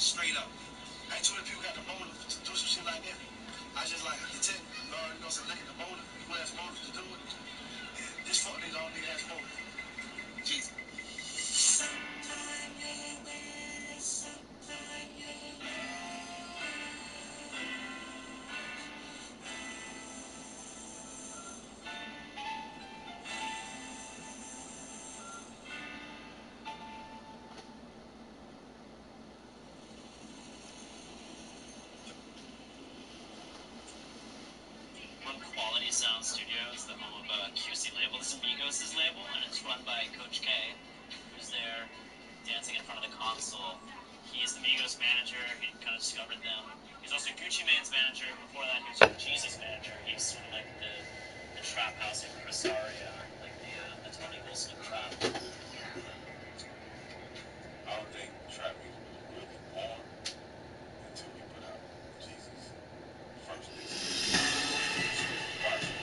straight up. Ain't too many people got the motive to do some shit like that. I just like you tell you, Lord, you gonna say, look at the motive, who has motive to do it. And this fuck nigga don't nigga has motive. Jesus. One Quality Sound Studios, the home of QC label. This is Migos' label, and it's run by Coach K, who's there dancing in front of the console. He's the Migos manager. He kind of discovered them. He's also Gucci Mane's manager. Before that, he was Jesus' manager. He's sort of like the trap house impresario, like the Tony Wilson of trap. I don't think trap music was really born until we put out Jesus' first mixtape. Watch it.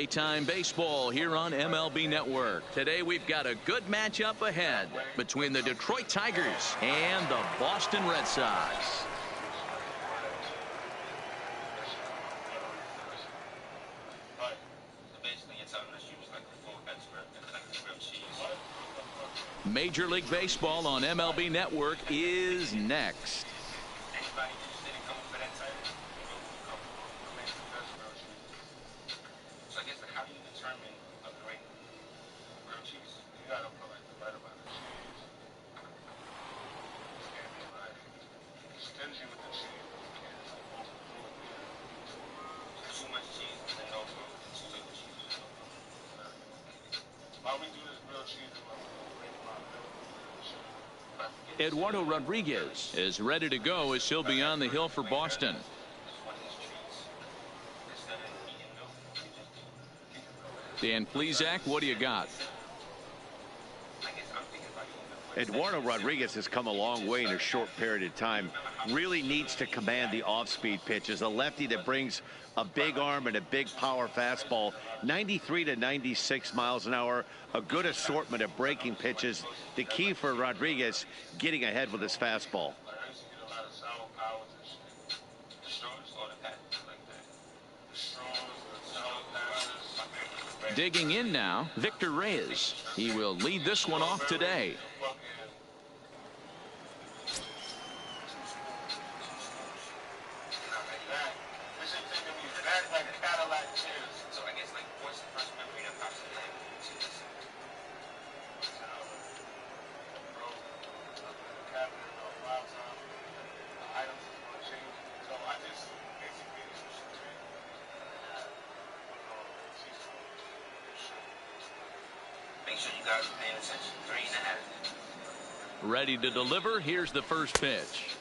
Daytime baseball here on MLB Network. Today we've got a good matchup ahead between the Detroit Tigers and the Boston Red Sox. Major League Baseball on MLB Network is next. Eduardo Rodriguez is ready to go as he'll be on the hill for Boston. Dan Plesac, what do you got? Eduardo Rodriguez has come a long way in a short period of time. Really needs to command the off-speed pitches. A lefty that brings a big arm and a big power fastball. 93 to 96 miles an hour. A good assortment of breaking pitches. The key for Rodriguez, getting ahead with his fastball. Digging in now, Victor Reyes. He will lead this one off today. Make sure you guys are paying attention. 3.5. Ready to deliver. Here's the first pitch.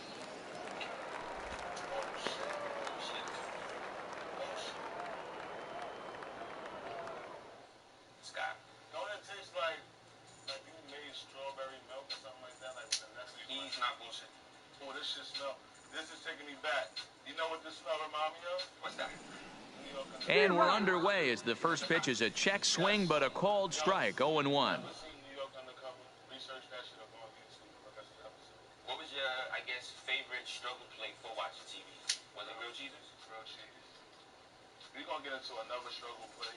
Scott, don't it taste like you made strawberry milk or something like that? Like he's not bullshit. Oh, this shit smell. This is taking me back. You know what this smell remind me of? What's that? And we're underway as the first pitch is a check swing, but a called strike. 0-1. What was your, I guess, favorite struggle play for watching TV? Was it grilled cheeses? Grilled cheese. We're going to get into another struggle play.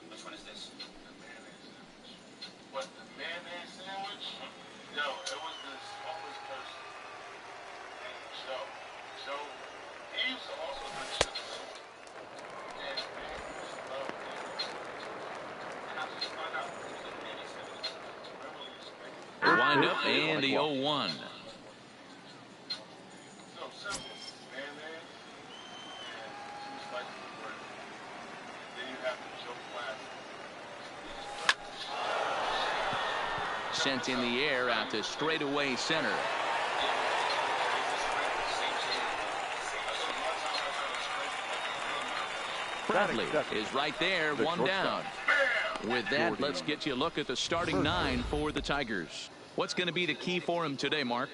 Which one is this? The mayonnaise sandwich. What, the mayonnaise sandwich? Yo, it was this homeless person named Joe. Joe, he used to also drink sugar soup. And man, he used to love mayonnaise. And I just found out it was a mayonnaise sandwich. Remember we used to make it. Wind up and the 0-1. Sent in the air out to straightaway center. Bradley is right there, one down. With that, let's get you a look at the starting nine for the Tigers. What's going to be the key for him today, Mark?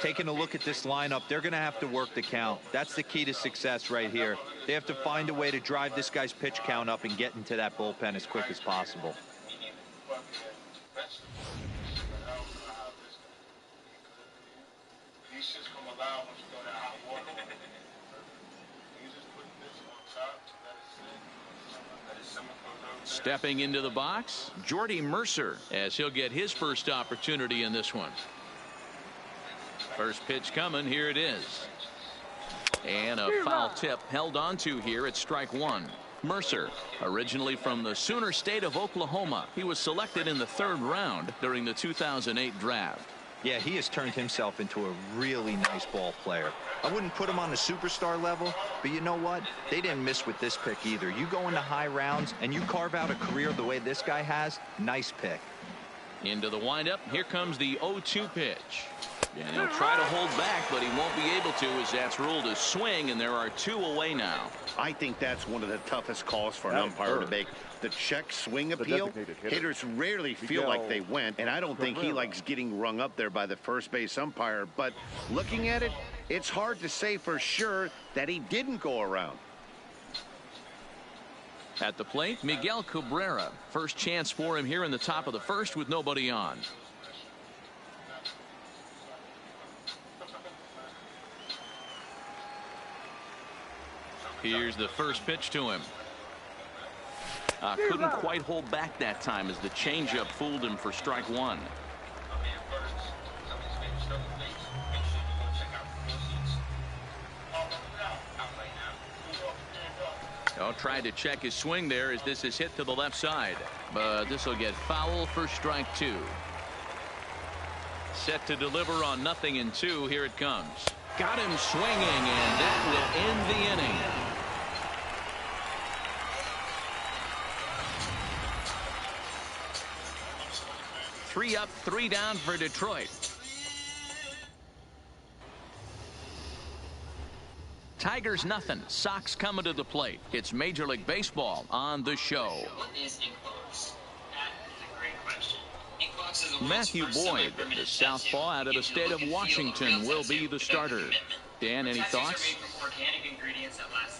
Taking a look at this lineup, they're going to have to work the count. That's the key to success right here. They have to find a way to drive this guy's pitch count up and get into that bullpen as quick as possible. Stepping into the box, Jordy Mercer, as he'll get his first opportunity in this one. First pitch coming, here it is. And a foul tip held onto here at strike one. Mercer, originally from the Sooner State of Oklahoma. He was selected in the 3rd round during the 2008 draft. Yeah, he has turned himself into a really nice ball player. I wouldn't put him on the superstar level, but you know what? They didn't miss with this pick either. You go into high rounds and you carve out a career the way this guy has, nice pick. Into the windup, here comes the 0-2 pitch. And he'll try to hold back, but he won't be able to as that's ruled a swing, and there are 2 away now. I think that's one of the toughest calls for an umpire to make. The check swing appeal. Hitters rarely feel like they went, and I don't think he likes getting rung up there by the first base umpire. But looking at it, it's hard to say for sure that he didn't go around. At the plate, Miguel Cabrera. First chance for him here in the top of the first with nobody on. Here's the first pitch to him. Couldn't quite hold back that time as the changeup fooled him for strike one. Oh, tried to check his swing there as this is hit to the left side, but this will get foul for strike two. Set to deliver on 0-2. Here it comes. Got him swinging, and that will end the inning. Three up, 3 down for Detroit. Tigers nothing. Sox coming to the plate. It's Major League Baseball on the show. What is Inkbox? That is a great question. Inkbox is the Matthew Boyd, the southpaw out of the state of Washington, will be the starter. Dan, any thoughts?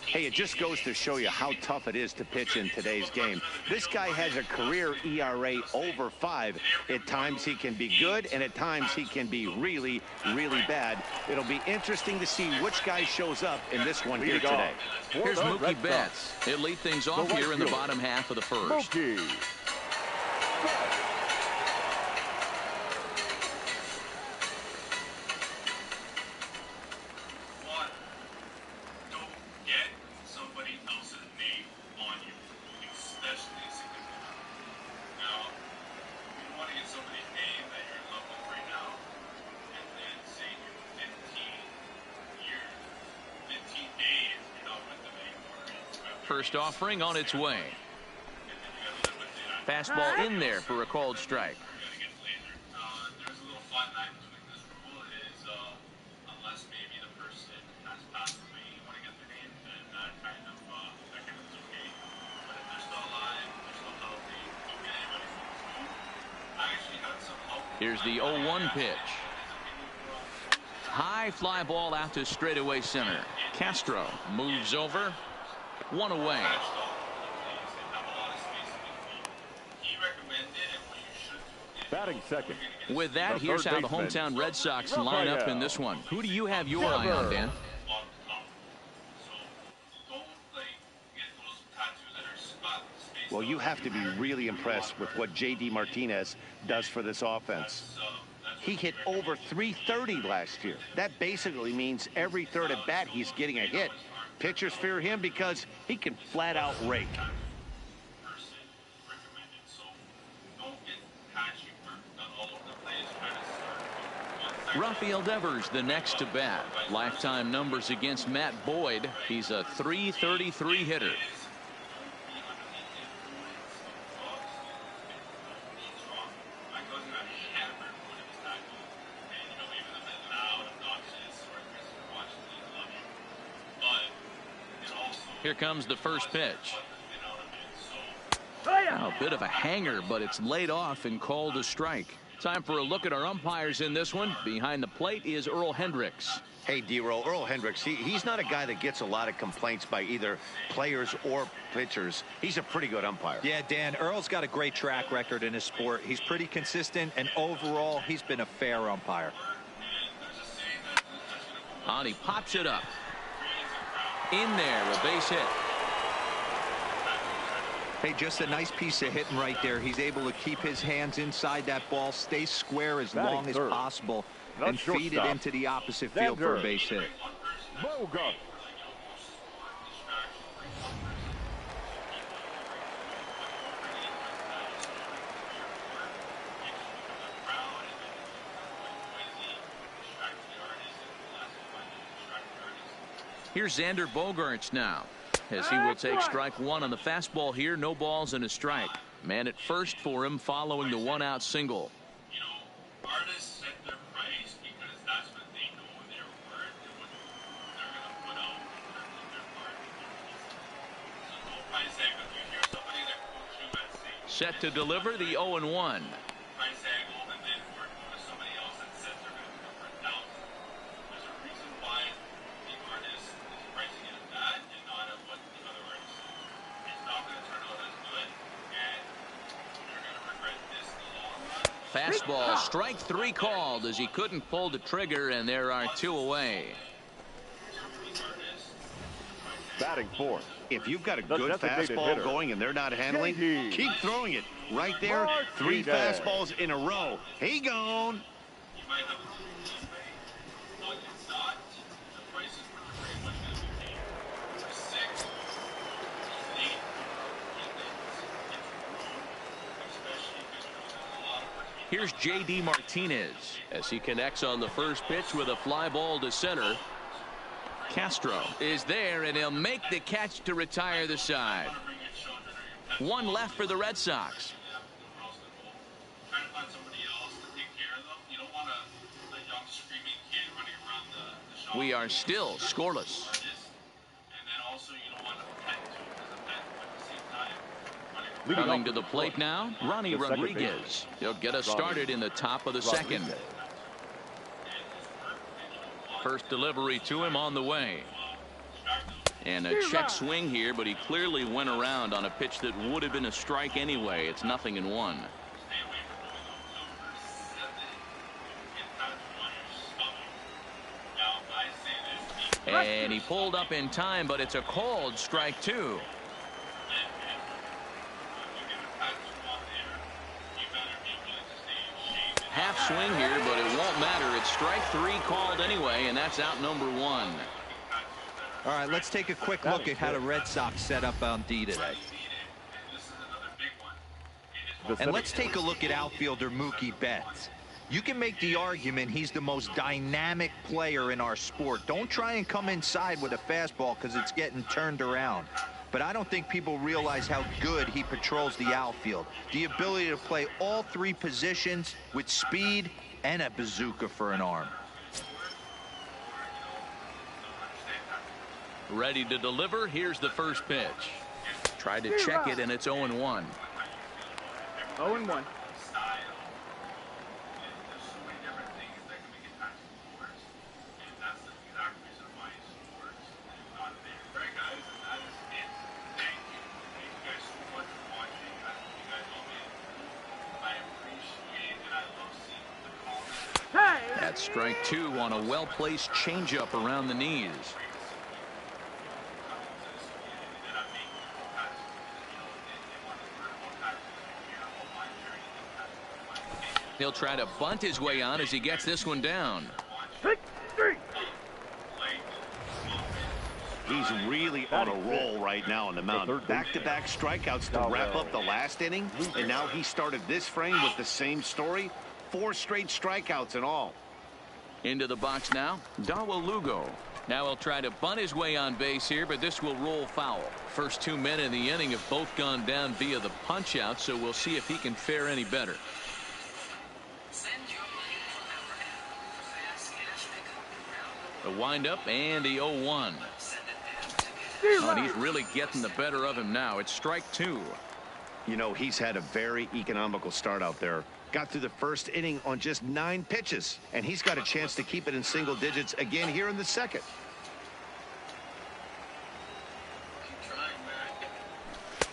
Hey, it just goes to show you how tough it is to pitch in today's game. This guy has a career ERA over 5. At times he can be good, and at times he can be really, really bad. It'll be interesting to see which guy shows up in this one here today. Here's Mookie Betts. He'll lead things off here in the bottom half of the first. First offering on its way. Fastball in there for a called strike. There's a little fine line between this rule is unless maybe the person has passed away, you want to get their name, then that kind of is okay. But if they're still alive, they're still healthy, don't get anybody from the I actually had some help. Here's the 0-1 pitch. High fly ball out to straightaway center. Castro moves over. 1 away. Batting second. With that, here's how the hometown Red Sox line up in this one. Who do you have your eye on, Dan? Well, you have to be really impressed with what J.D. Martinez does for this offense. He hit over 330 last year. That basically means every third at bat he's getting a hit. Pitchers fear him because he can flat out rake. Rafael Devers, the next to bat. Lifetime numbers against Matt Boyd. He's a .333 hitter. Here comes the first pitch. A bit of a hanger, but it's laid off and called a strike. Time for a look at our umpires in this one. Behind the plate is Earl Hendricks. Hey, D-Roll, Earl Hendricks, he's not a guy that gets a lot of complaints by either players or pitchers. He's a pretty good umpire. Yeah, Dan, Earl's got a great track record in his sport. He's pretty consistent, and overall, he's been a fair umpire. And he pops it up. In there, a base hit. Hey, just a nice piece of hitting right there. He's able to keep his hands inside that ball, stay square as long as possible, and feed it into the opposite field for a base hit. Boga. Here's Xander Bogaerts now, as he will take strike one on the fastball here. No balls and a strike. Man at first for him following the 1-out single. You know, artists set their price because that's what they know they're worth and what they're going to put out in terms of their art. So no price tag. If you hear somebody that quotes you at set to deliver the 0-1. price tag and then work with somebody else that says they're going to come for 1,000. There's a reason why the artist is pricing it at that and not at what the other artist is. It's not going to turn fastball. Strike 3 called as he couldn't pull the trigger, and there are 2 away. Batting fourth. If you've got a The good designated fastball hitter, going and they're not handling, JD. keep throwing it. Right there, 3 Martinez. fastballs in a row. He gone. Here's J.D. Martinez as he connects on the first pitch with a fly ball to center. Castro is there, and he'll make the catch to retire the side. 1 left for the Red Sox. We are still scoreless. Coming to the plate now, Ronnie Rodriguez. He'll get us started in the top of the second. First delivery to him on the way. And a check swing here, but he clearly went around on a pitch that would have been a strike anyway. It's 0-1. And he pulled up in time, but it's a called strike 2. Half swing here, but it won't matter. It's strike 3 called anyway, and that's out number 1. All right, let's take a quick look at how the Red Sox set up on D today. And let's take a look at outfielder Mookie Betts. You can make the argument he's the most dynamic player in our sport. Don't try and come inside with a fastball because it's getting turned around. But I don't think people realize how good he patrols the outfield. The ability to play all 3 positions with speed and a bazooka for an arm. Ready to deliver. Here's the first pitch. Tried to check it, and it's 0-1. 0-1. That's strike 2 on a well-placed changeup around the knees. He'll try to bunt his way on as he gets this one down. He's really on a roll right now on the mound. Back-to-back strikeouts to wrap up the last inning, and now he started this frame with the same story. 4 straight strikeouts in all. Into the box now, Dawa Lugo. Now he'll try to bunt his way on base here, but this will roll foul. First 2 men in the inning have both gone down via the punch-out, so we'll see if he can fare any better. The windup and the 0-1. Oh, and he's really getting the better of him now. It's strike 2. You know, he's had a very economical start out there. Got through the first inning on just 9 pitches, and he's got a chance to keep it in single digits again here in the second.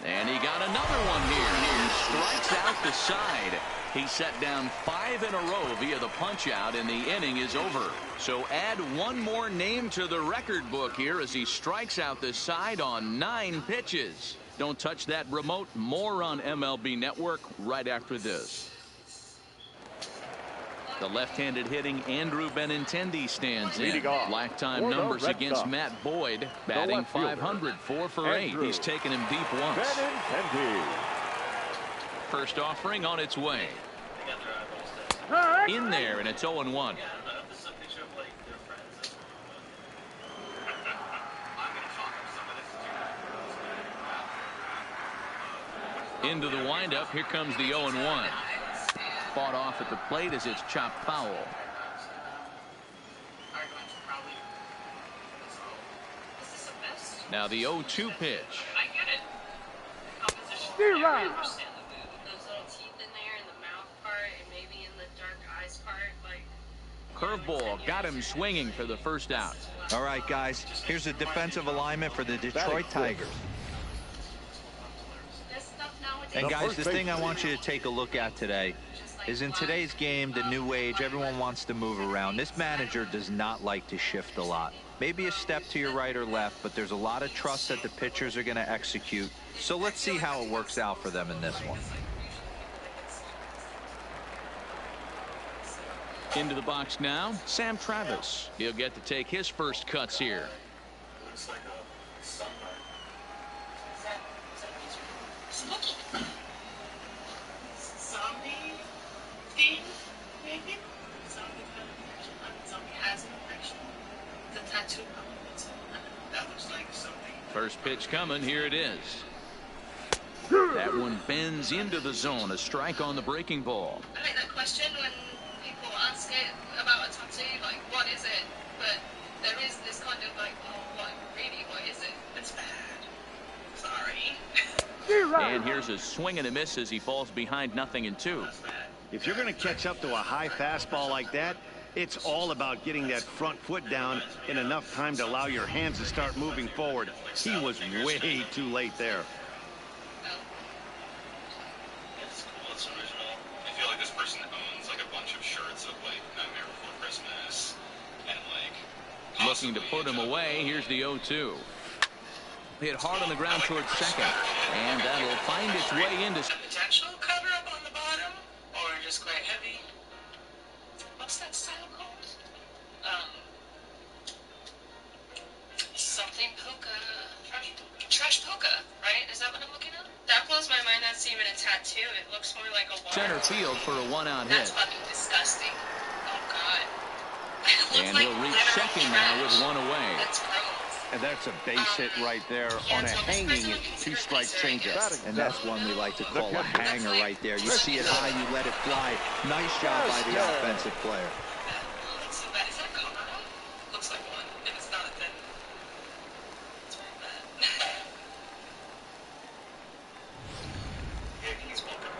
And he got another one here. He strikes out the side. He set down 5 in a row via the punch out, and the inning is over. So add 1 more name to the record book here as he strikes out the side on 9 pitches. Don't touch that remote. More on MLB Network right after this. The left-handed hitting Andrew Benintendi stands in. Lifetime numbers against Matt Boyd, batting .500, 4 for 8. He's taken him deep once. First offering on its way. In there, and it's 0-1. Into the windup. Here comes the 0-1. Fought off at the plate as it's chopped foul. Now the 0-2 pitch. I get it. Composition. Zero. Those little teeth in there, in the mouth part, and maybe in the dark eyes part, like. Curveball got him swinging for the first out. All right, guys, here's the defensive alignment for the Detroit Tigers. And guys, the thing I want you to take a look at today is in today's game, the new age, everyone wants to move around. This manager does not like to shift a lot. Maybe a step to your right or left, but there's a lot of trust that the pitchers are going to execute. So let's see how it works out for them in this one. Into the box now, Sam Travis. He'll get to take his first cuts here. Looks like a sunburn. Zombie theme, maybe? Zombie kind of infection. I mean, zombie has an infection. The tattoo probably fits it. That looks like something. First pitch coming, here it is. That one bends into the zone, a strike on the breaking ball. I like that question when people ask it about a tattoo, like, what is it? But there is this kind of like, oh, what is it? It's bad. Sorry. And here's a swing and a miss as he falls behind 0-2. If you're going to catch up to a high fastball like that, it's all about getting that front foot down in enough time to allow your hands to start moving forward. He was way too late there. It's cool. It's original. I feel like this person owns like a bunch of shirts of like Nightmare Before Christmas and like Looking to put him away. Here's the 0-2. Hit hard on the ground towards second, and that'll find its way into. Potential cover up on the bottom, or just quite heavy. What's that style called? Something polka. Trash polka, right? Is that what I'm looking at? That blows my mind. That's even a tattoo. It looks more like a wall. Center field for a 1-out hit. That's fucking disgusting. Oh God. And he'll reach second now with one away. That's gross. And that's a base hit right there on a hanging two-strike changeup. And that's one we like to call a hanger right there. You see it high, you let it fly. Nice job by the offensive player. That's so bad. Is that a Colorado? Looks like one. If it's not, then it's very bad. Yeah, he's welcome.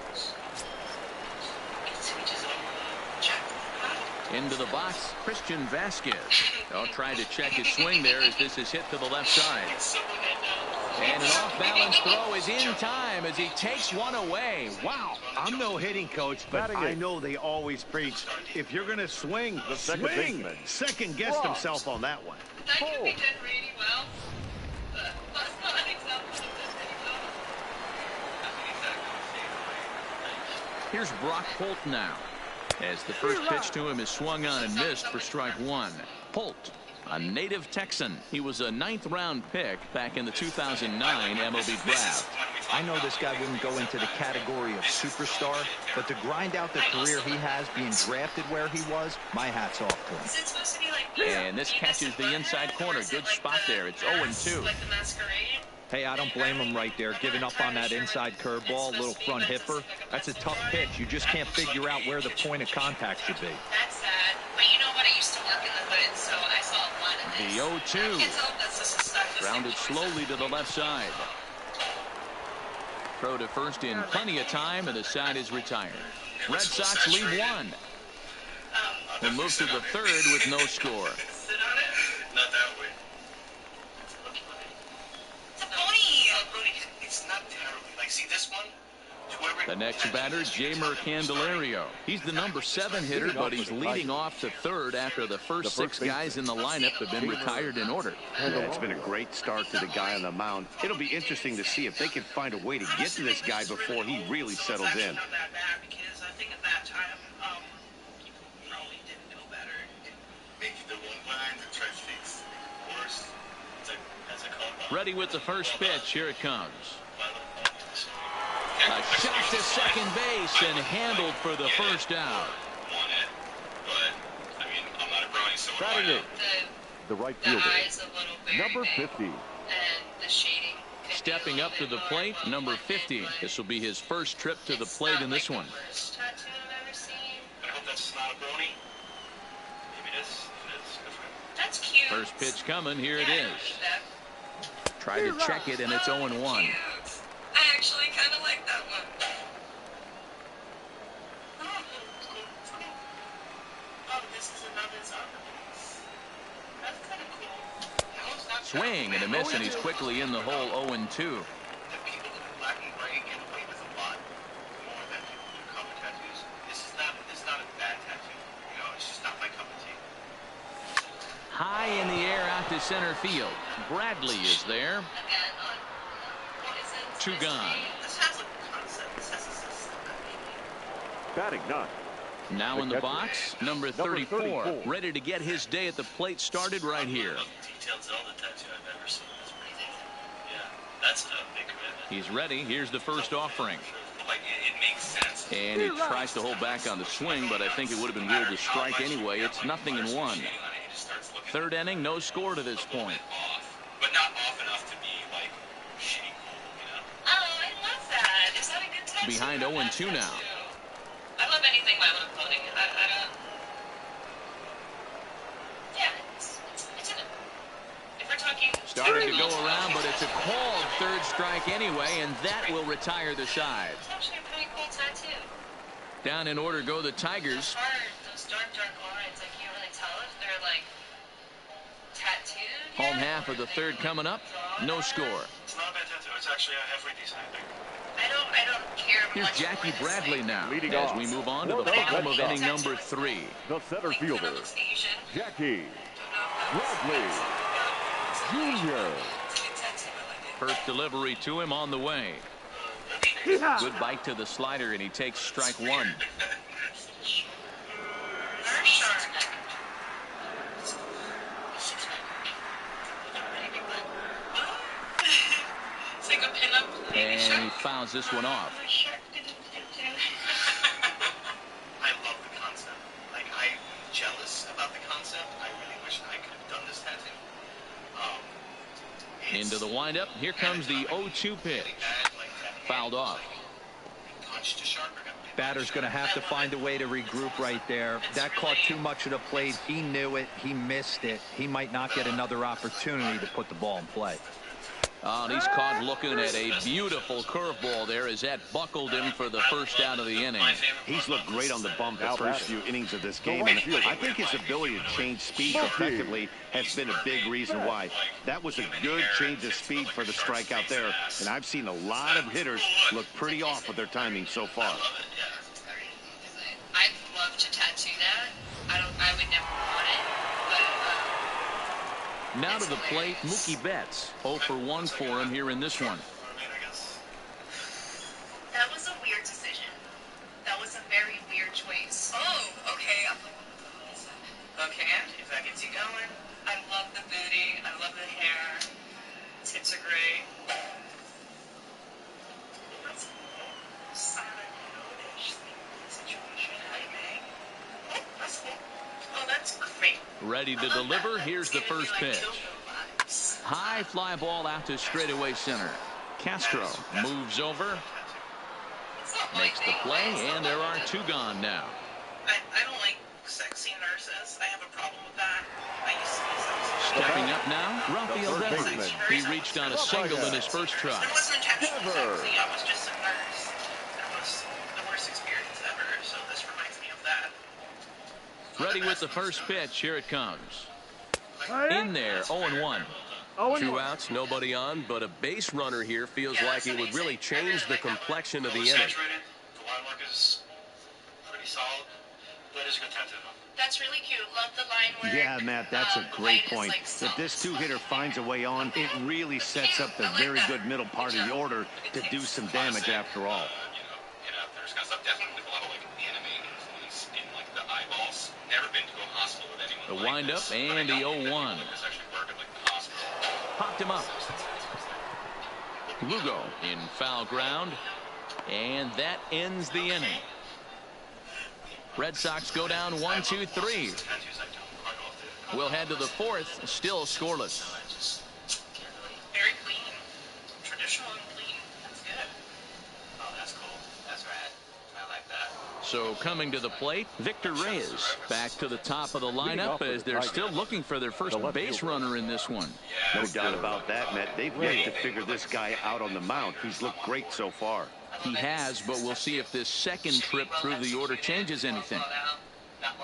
It switches over. Check. Into the box, Christian Vasquez. Oh, trying to check his swing there as this is hit to the left side. And an off-balance throw is in time as he takes one away. Wow. I'm no hitting coach, but I know they always preach, if you're going to swing, The second swing. baseman. Second guessed himself on that one. That could be done really well, but that's not an example of this really well. Here's Brock Holt now, as the first pitch to him is swung on and missed for strike one. Holt, a native Texan. He was a 9th-round pick back in the 2009 MLB draft. I know this guy wouldn't go into the category of superstar, but to grind out the career he has being drafted where he was, my hat's off to him. Is it supposed to be like And this catches the inside corner. Good spot there. It's 0-2. like the masquerade? Hey, I don't blame him right there, giving up on that inside curveball, little front hipper. That's a tough pitch. You just can't figure out where the point of contact should be. That's sad. But you know what? I used to work in the hood, so I saw a lot of this. The 0-2. Kids hope that's just a stuff. Grounded slowly to the left side. Throw to first in plenty of time, and the side is retired. Red Sox lead one. We'll move to the third with no score. sit on it. Not that way. It's a pony. It's not terribly. Like, see this one? The next batter, Jamer Candelario. He's the number 7 hitter, but he's leading off to third after the first 6 guys in the lineup have been retired in order. Yeah, it's been a great start to the guy on the mound. It'll be interesting to see if they can find a way to get to this guy before he really settles in. Not that bad because I think at that time, people probably didn't know better. Maybe the one behind the trash fix worse. That's a call. Ready with the first pitch. Here it comes. A shot to second base and handled for the first out. Want it, but I mean, I'm not a brownie, so Batting it, the right fielder, eyes a little very number big, 50. and the shading. Stepping up to the plate, number 50. This will be his first trip to the plate in this one. Worst tattoo I've ever seen. I hope that's not a brony. Maybe it is. If it is, good for him. That's cute. First pitch coming. Here it Yeah, I don't is. need that. Try to check it, and it's 0-1. Cute. I actually kind of like that one. Oh, this is another zombie. That's kind of cool. Swing and a miss, and he's quickly in the hole. 0-2. The people in black and gray get away with a lot more than people who do common tattoos. This is not High in the air out to center field. Bradley is there. Two gone. This has a concept. This has a system. Batting ninth. Now in the box, number 34, ready to get his day at the plate started right here. Detailed Zelda tattoo I've ever seen. That's pretty detailed. Yeah, that's a big commitment. He's ready. Here's the first offering. Like, it makes sense. And he tries to hold back on the swing, but I think it would have been ruled a strike anyway. It's 0-1. Third inning, no score to this point. But not off enough to be, like, shitty cool, you know? Oh, I love that. Is that a good tattoo? Behind 0-2 now. I love anything by Love Clothing. I don't... Yeah, it's in it. If we're talking... Started to go around, but it's a called third strike anyway, and that will retire the side. It's actually a pretty cool tattoo. Down in order go the Tigers. Those dark lines, I can't really tell if they're, like, tattooed. Home half of the third coming up. No score. It's not a bad tattoo. It's actually a halfway decent, I think. I don't care Here's much Jackie for this Bradley thing. now Leading as off. we move on to the Fourth bottom of outfield. inning number 3. The center Like, fielder, looks Asian. Jackie Don't know if Bradley Jr. it's a good tattoo. I like it. First delivery to him on the way. Good bite to the slider, and he takes strike 1. Very sharp. It's like a pinup baby And he shark. fouls this one off. My shark did it too. I love the concept. Like, I'm jealous about the concept. I really wish I could have done this tattoo. Into the windup. Here comes the 0-2 pitch. Fouled off. Punched a shark or got bit. Batter's going to have to find a way to regroup right there. That caught too much of the plate. He knew it. He missed it. He might not get another opportunity to put the ball in play. Oh, and he's caught looking at a beautiful curveball there as that buckled him for the first out of the inning. He's looked great on the bump the first few innings of this game, and I think his ability to change speed effectively has been a big reason why. That was a good change of speed for the strikeout there, and I've seen a lot of hitters look pretty off with their timing so far. I'd love to tattoo that. I would never want it, but Now to the plate, Mookie Betts. 0 for 1 for him here in this one. that was a weird decision. That was a very weird choice. Oh, okay. Okay, if that gets you going. I love the booty. I love the hair. Tits are great. That's silent notice situation. Oh, that's cool. Oh, that's great. Ready to deliver. Here's the first pitch. High fly ball out to straightaway center. Castro moves over, makes the play, and there are 2 gone now. I don't like sexy nurses. I have a problem with that. I used to be sexy. Stepping up now, Rafael The first Devers. baseman. He reached on a single in his first try. I wasn't intentionally Never. sexy. I was just a nurse. That was the worst experience ever. So this reminds me of that. Ready with the first pitch. Here it comes. In there, 0-1. 2 outs, nobody on, but a base runner here feels like it would really change the complexion of the inning. Saturated. The line work is pretty solid. That is a good tattoo. That's really cute. Love the line work. Yeah, Matt, that's a The great light is, point. like, If solid. this 2-hitter finds a way on, it really sets up the very good middle part of the order to do some damage after all. There's kind of stuff definitely with a lot of like anime influence in like the eyeballs. Never been to a hospital with anyone. The like windup this, but I and know the that people 0-1. like this actually work at like the hospital. Popped him up. Lugo in foul ground, and that ends the inning. Red Sox go down 1-2-3. Tattoos I don't quite often. We'll head to the 4th, still scoreless. Very clean. Traditional and clean. That's good. Oh, that's cool. That's rad. I like that. So coming to the plate, Victor Reyes back to the top of the lineup as they're still looking for their first base runner in this one. No doubt about that, Matt. They've yet to figure this guy out on the mound. He's looked great so far. He has, but we'll see if this second trip through the order changes anything.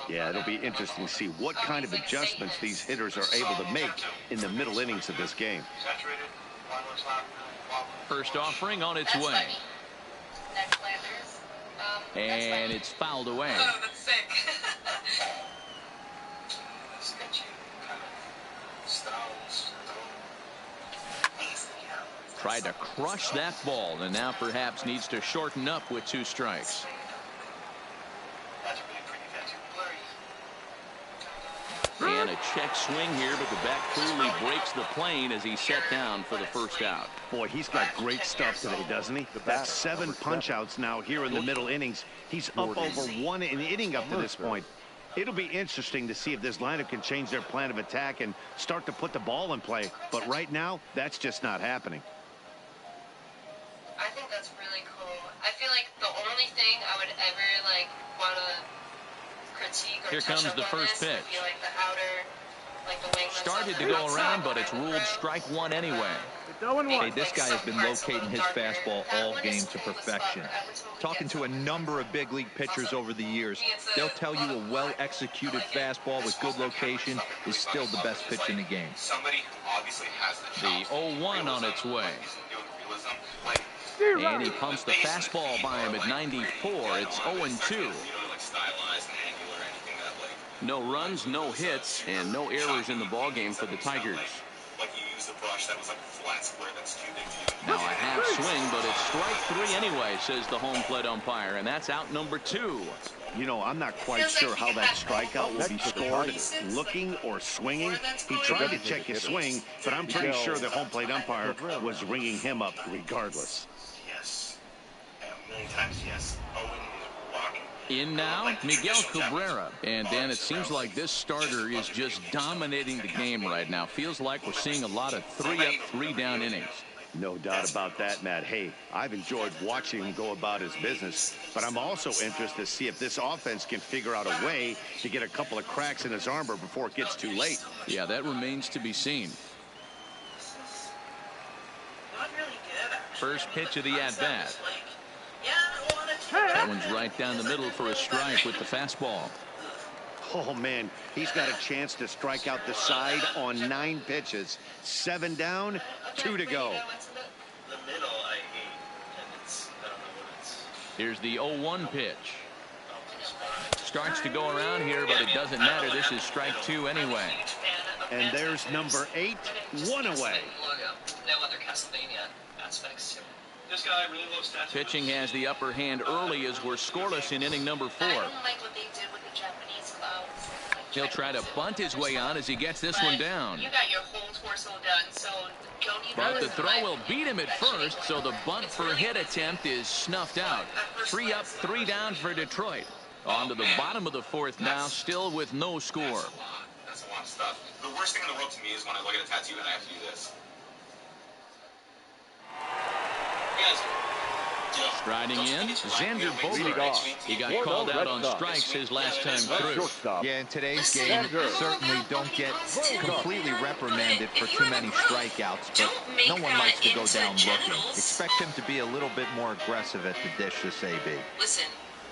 Yeah, it'll be interesting to see what kind of adjustments these hitters are able to make in the middle innings of this game. Saturated. Line work's not really wobbly. First offering on its That's way. funny. Ned Flanders. That's And funny. it's fouled away. Oh, that's sick. Sketchy. Kind of. Tried to crush that ball, and now perhaps needs to shorten up with 2 strikes. And a check swing here, but the bat clearly breaks the plane as he's set down for the first out. Boy, he's got great stuff today, doesn't he? That's 7 punch-outs now here in the middle innings. He's up over 1 inning up to this point. It'll be interesting to see if this lineup can change their plan of attack and start to put the ball in play. But right now, that's just not happening. I think that's really cool. I feel like the only thing I would ever want to critique or Here comes the first pitch. would be the outer, the wing. Started to go around, but it's ruled strike 1 anyway. Hey, this guy has been locating his fastball all game to perfection. Talking to a number of big league pitchers over the years, they'll tell you a well-executed fastball with good location is still the best pitch in the game. The 0-1 on its way. And he pumps the fastball by him at 94. It's 0-2. No runs, no hits, and no errors in the ballgame for the Tigers. Now a half swing, but it's strike 3 anyway, says the home plate umpire, and that's out number 2. You know, I'm not quite sure how that strikeout will be scored, looking or swinging. He tried to check his swing, but I'm pretty sure the home plate umpire was ringing him up regardless. Yes. A million times yes. Owen is walking. In now, Miguel Cabrera. And Dan, it seems like this starter is just dominating the game right now. Feels like we're seeing a lot of 3-up, 3-down innings. No doubt about that, Matt. Hey, I've enjoyed watching him go about his business, but I'm also interested to see if this offense can figure out a way to get a couple of cracks in his armor before it gets too late. Yeah, that remains to be seen. First pitch of the at-bat. That one's right down the middle for a strike with the fastball. Oh, man, he's got a chance to strike out the side on 9 pitches. 7 down, 2 to go. Here's the 0-1 pitch. Starts to go around here, but it doesn't matter. This is strike 2 anyway. And there's number 8, 1 away. No other Castlevania aspects to it. This guy really loves tattoos. Pitching has the upper hand early as we're scoreless in inning number 4. I don't like what they did with the Japanese clouds. He'll try to bunt his way on as he gets this one down. You got your whole torso done, so don't even. But the throw will beat him at first, so the bunt for hit attempt is snuffed out. 3 up, 3 down for Detroit. On to the bottom of the 4th now, still with no score. That's a lot of stuff. The worst thing in the world to me is when I look at a tattoo and I have to do this. Striding in, Xander Bogaerts. He got called out on strikes his last time through. Yeah, in today's game, certainly don't get completely reprimanded for too many strikeouts, but no one likes to go down looking. Expect him to be a little bit more aggressive at the dish this AB. Listen,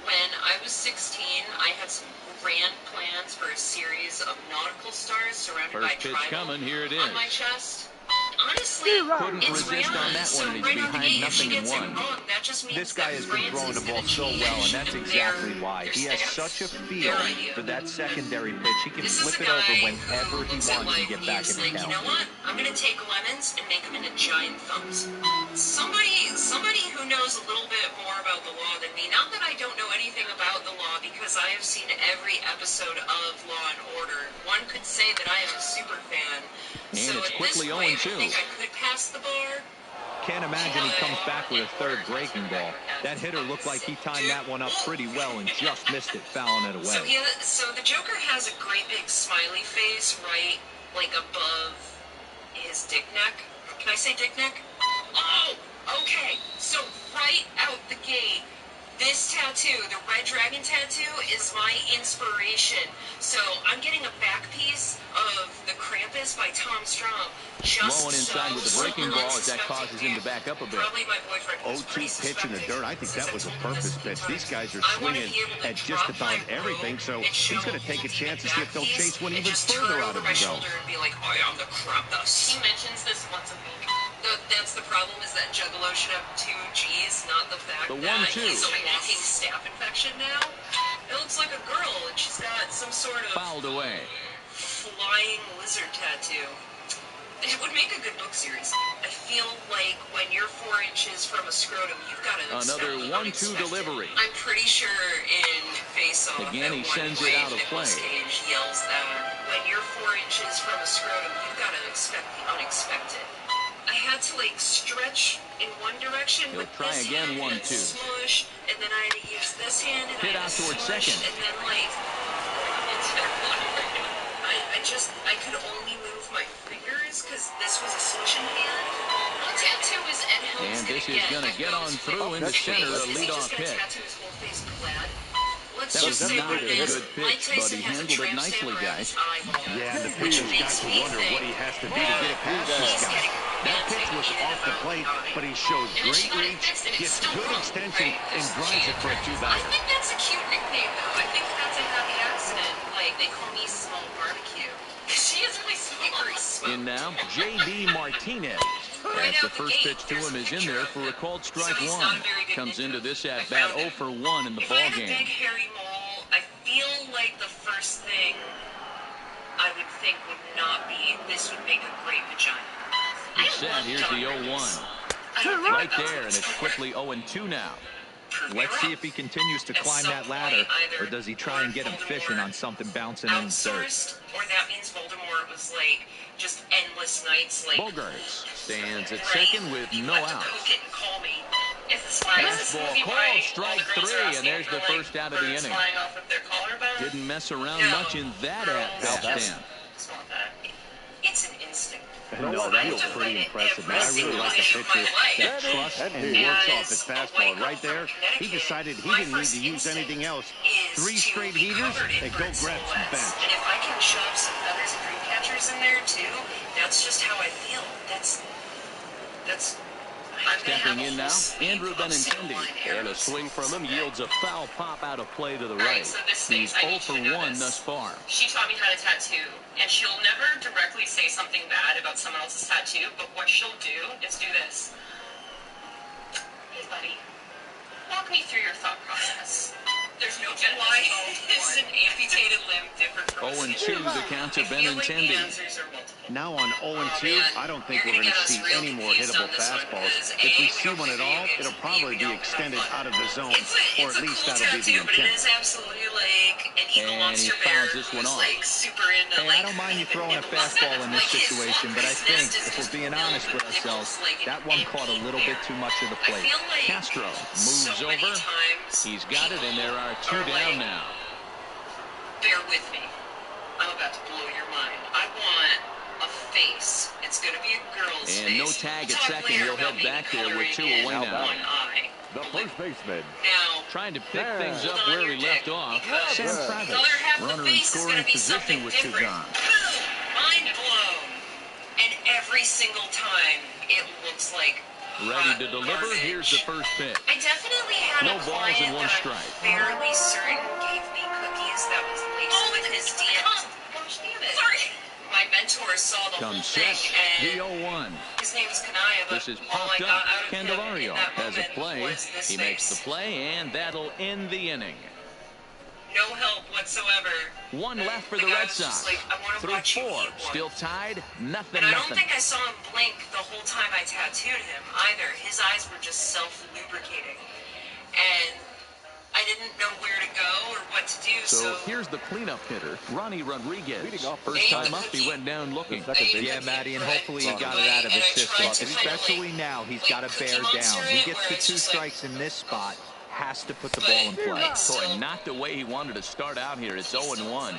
when I was 16, I had some grand plans for a series of nautical stars surrounded by First pitch coming, here it is. on my chest. Honestly, Couldn't resist on that one, and he's behind nothing in 1. This guy has been throwing the ball so well, and that's exactly why. He has such a feel for that secondary pitch. He can flip it over whenever he wants and get back in the count. You know what? I'm going to take lemons and make them into giant thumbs. Somebody who knows a little bit more about the law than me. Not that I don't know anything about the law, because I have seen every episode of Law and Order. One could say that I am a super fan. And so it's quickly 0-2. I think I could pass the bar. Can't imagine he comes back with a 3rd breaking ball. That hitter looked like he timed that one up pretty well and just missed it, fouling it away. So the Joker has a great big smiley face right, above his dick neck. Can I say dick neck? Oh, okay. So right out the gate, this tattoo, the Red Dragon tattoo, is my inspiration. So I'm getting a back piece of the Krampus by Tom Strom. Blowing inside with the breaking ball as that causes him to back up a bit. Probably my boyfriend. 0-2 pitch in the dirt. I think that was a purpose pitch. These guys are swinging at just about everything, so he's going to take a chance to see if they'll chase one even further out of the zone. And be like, I am the Krampus. He mentions this once a week. That's the problem, is that Juggalo should have 2 G's, not the fact that he's a walking staph infection now. It looks like a girl, and she's got some sort of fouled away flying lizard tattoo. It would make a good book series. I feel like when you're 4 inches from a scrotum, you've got to Another 1-2 delivery. I'm pretty sure in Face Off, again, he sends it out of play. Cage yells that when you're 4 inches from a scrotum, you've got to expect the unexpected. I had to like stretch in one direction. He'll with try this again, hand 1-2. Smush, and then I had to use this hand and hit I had out to towards smush, second. and then like I could only move my fingers because this was a swishing hand. What tattoo is Ed Helms and this is going to get on through in the center, a leadoff hit. That was not a good pitch, but he handled it nicely, guys. Yeah, the pitcher's got to wonder what he has to do to get it past this guy. That pitch was off the plate, but he shows great reach, gets good extension, and drives it for a 2-bagger. I think that's a cute nickname, though. I think that's a happy accident. Like, they call me Small Barbecue. She is really small. In now, J.D. Martinez. As the first pitch to him is in there for a called strike one. Comes into this at bat 0 for 1 in the ball game. Big hairy mole, I feel like the first thing I would think would not be this would make a great vagina. He's set. Here's the 0-1. Right there, and it's quickly 0-2 now. Let's see if he continues to climb that ladder, or does he try and get him fishing on something bouncing in dirt. Or that means Voldemort was like just endless nights like Bogarts stands at second with no outs. Fastball called strike 3, and there's the first out of the inning. Didn't mess around much in that at-bat, Stan. It's an instinct. No, that was pretty impressive, man. I really like the pitcher that trusts and works off his fastball. Right there, he decided he didn't need to use anything else. 3 straight heaters, and go grab some bench. And if I can shove some feathers and dream catchers in there too, that's just how I feel. That's stepping in now, Andrew Benintendi. And a swing from him yields a foul pop out of play to the right. He's 0 for 1 thus far. She taught me how to tattoo, and she'll never directly say something bad about someone else's tattoo, but what she'll do is do this. Hey, buddy, walk me through your thought process. There's no why is an amputated limb different from 0-2 the count to Benintendi. Now on 0-2, I don't think we're going to see any more hittable fastballs. If we see one at all, it'll probably be extended out of the zone, or at least that'll be the But it intent. is absolutely like an evil monster bear this one off. like super into Hey, I don't mind you throwing a fastball in this situation, but I think, if we're being honest with ourselves, that one caught a little bit too much of the plate. Castro moves over. He's got it, and there are 2 down now. Bear with me. I'm about to blow your mind. I want a face. It's going to be a girl's face. And no tag at second. He'll head back there with 2 away now. The first baseman. Now, trying to pick things up where he left off. Sam Travis, runner in scoring position with 2 gone. Mind blown. And every single time, it looks like ready to deliver. Here's the first pitch. I definitely had no a balls and 1 that strike. I'm fairly certain gave me cookies that was laced with his DNA. Sorry. My mentor saw the whole Comes thing, set, and the 0-1. his name is Kanaya, but This is all I popped got up. out of him Candelario in that has a moment play. was this He makes the face. play, and that'll end the inning. No help whatsoever. 1 left for the guy Red was just Sox. like, I wanna Through watch you 4. eat one. Still tied. Nothing, And I don't nothing. think I saw him blink the whole time I tattooed him either. His eyes were just self-lubricating. And I didn't know where to go or what to do, So here's the cleanup hitter, Ronnie Rodriguez. Leading off First time up, he went down looking. Yeah, Matty, and hopefully he got it out of his system. Especially now, he's got to bear down. He gets the 2 strikes in this spot, has to put the ball in play. Boy, not the way he wanted to start out here. It's 0-1.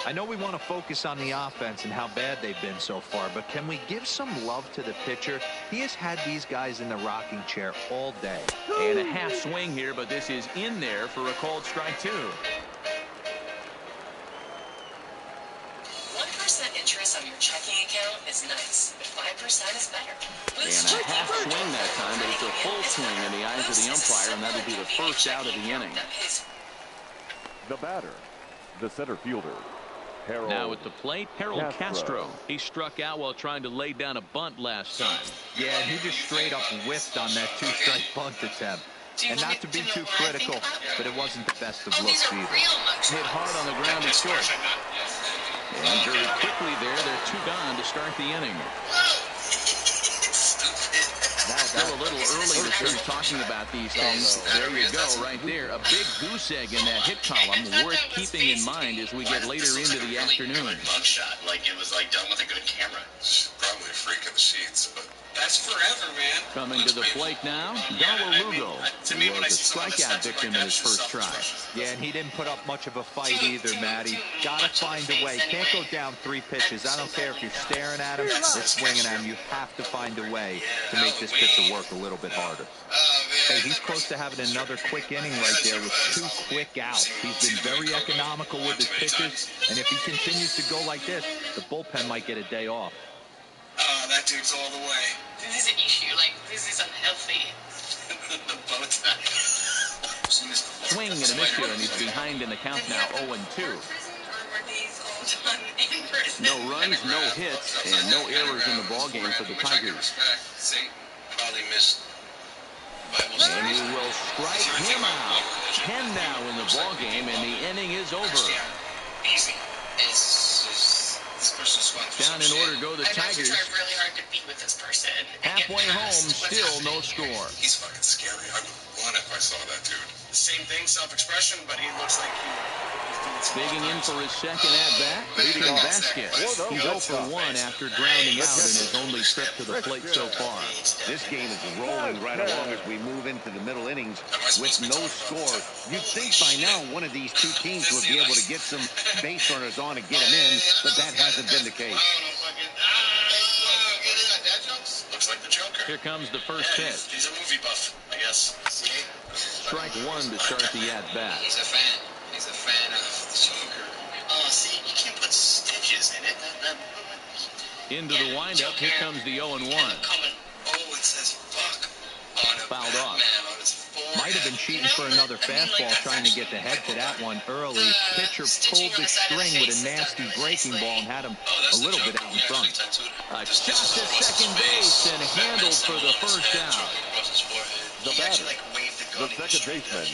I know we want to focus on the offense and how bad they've been so far, but can we give some love to the pitcher? He has had these guys in the rocking chair all day. And a half swing here, but this is in there for a called strike 2. 1% interest on your checking account is nice, but 5% is better. And a half swing that time, but it's a full swing in the eyes of the umpire, and that'll be the first out of the inning. The batter, the center fielder, Harold. Now at the plate, Harold Castro. He struck out while trying to lay down a bunt last time. Yeah, and he just straight up whiffed on that 2-strike bunt attempt. And not to be too critical, but it wasn't the best of looks either. Hit hard on the ground and short. And very quickly there, they're 2 gone to start the inning. Still a little early to start talking about these things. There you go, right there. A big goose egg in that hit column, worth keeping in mind as we get later into the afternoon. Shot, like it was like done with a good camera. Probably a freak of the sheets, but that's forever, man. Coming to the plate now, Lugo, who was a strikeout victim in his first try. Yeah, and he didn't put up much of a fight either, Matty. Gotta find a way. Can't go down 3 pitches. I don't care if you're staring at him or swinging at him. You have to find a way to make this pitcher work a little bit harder. Hey, he's close to having another quick inning right there with 2 quick outs. He's been very economical with his pitches, and if he continues to go like this, the bullpen might get a day off. That dude's all the way. This is an issue. Like, this is unhealthy. The bow tie. Swing and a miss here, and he's behind in the count now, 0-2. No runs, no hits, and no errors in the ballgame for the Tigers. Probably missed. And he will strike him out. 10 now in the ballgame, and the inning is over. Easy. Down in order go the Tigers. Really hard to beat with this person. Halfway home, still no score. He's fucking scary. I would run if I saw that dude. Same thing, self-expression, but he looks like he's digging in for his second at-bat, leading Vasquez. He's 0 for 1 after grounding out in his only trip to the plate so far. This game is rolling right along as we move into the middle innings with no score. You'd think by now one of these 2 teams would be able to get some base runners on and get them in, but that hasn't been the case. Looks like the Joker. Here comes the first pitch. He's a movie buff, I guess. Strike 1 to start the at-bat. He's a fan. He's a fan of the Joker. Oh, see, you can't put stitches in it. Into the windup, here comes the 0-1. Oh, it says fuck on a fouled off. On his forehead. Might have been cheating for another fastball, trying to get the head to that one early. Pitcher pulled the string with a nasty breaking ball and had him a little bit out in front. A shot to second base and handled for the first out. The batter, the second baseman,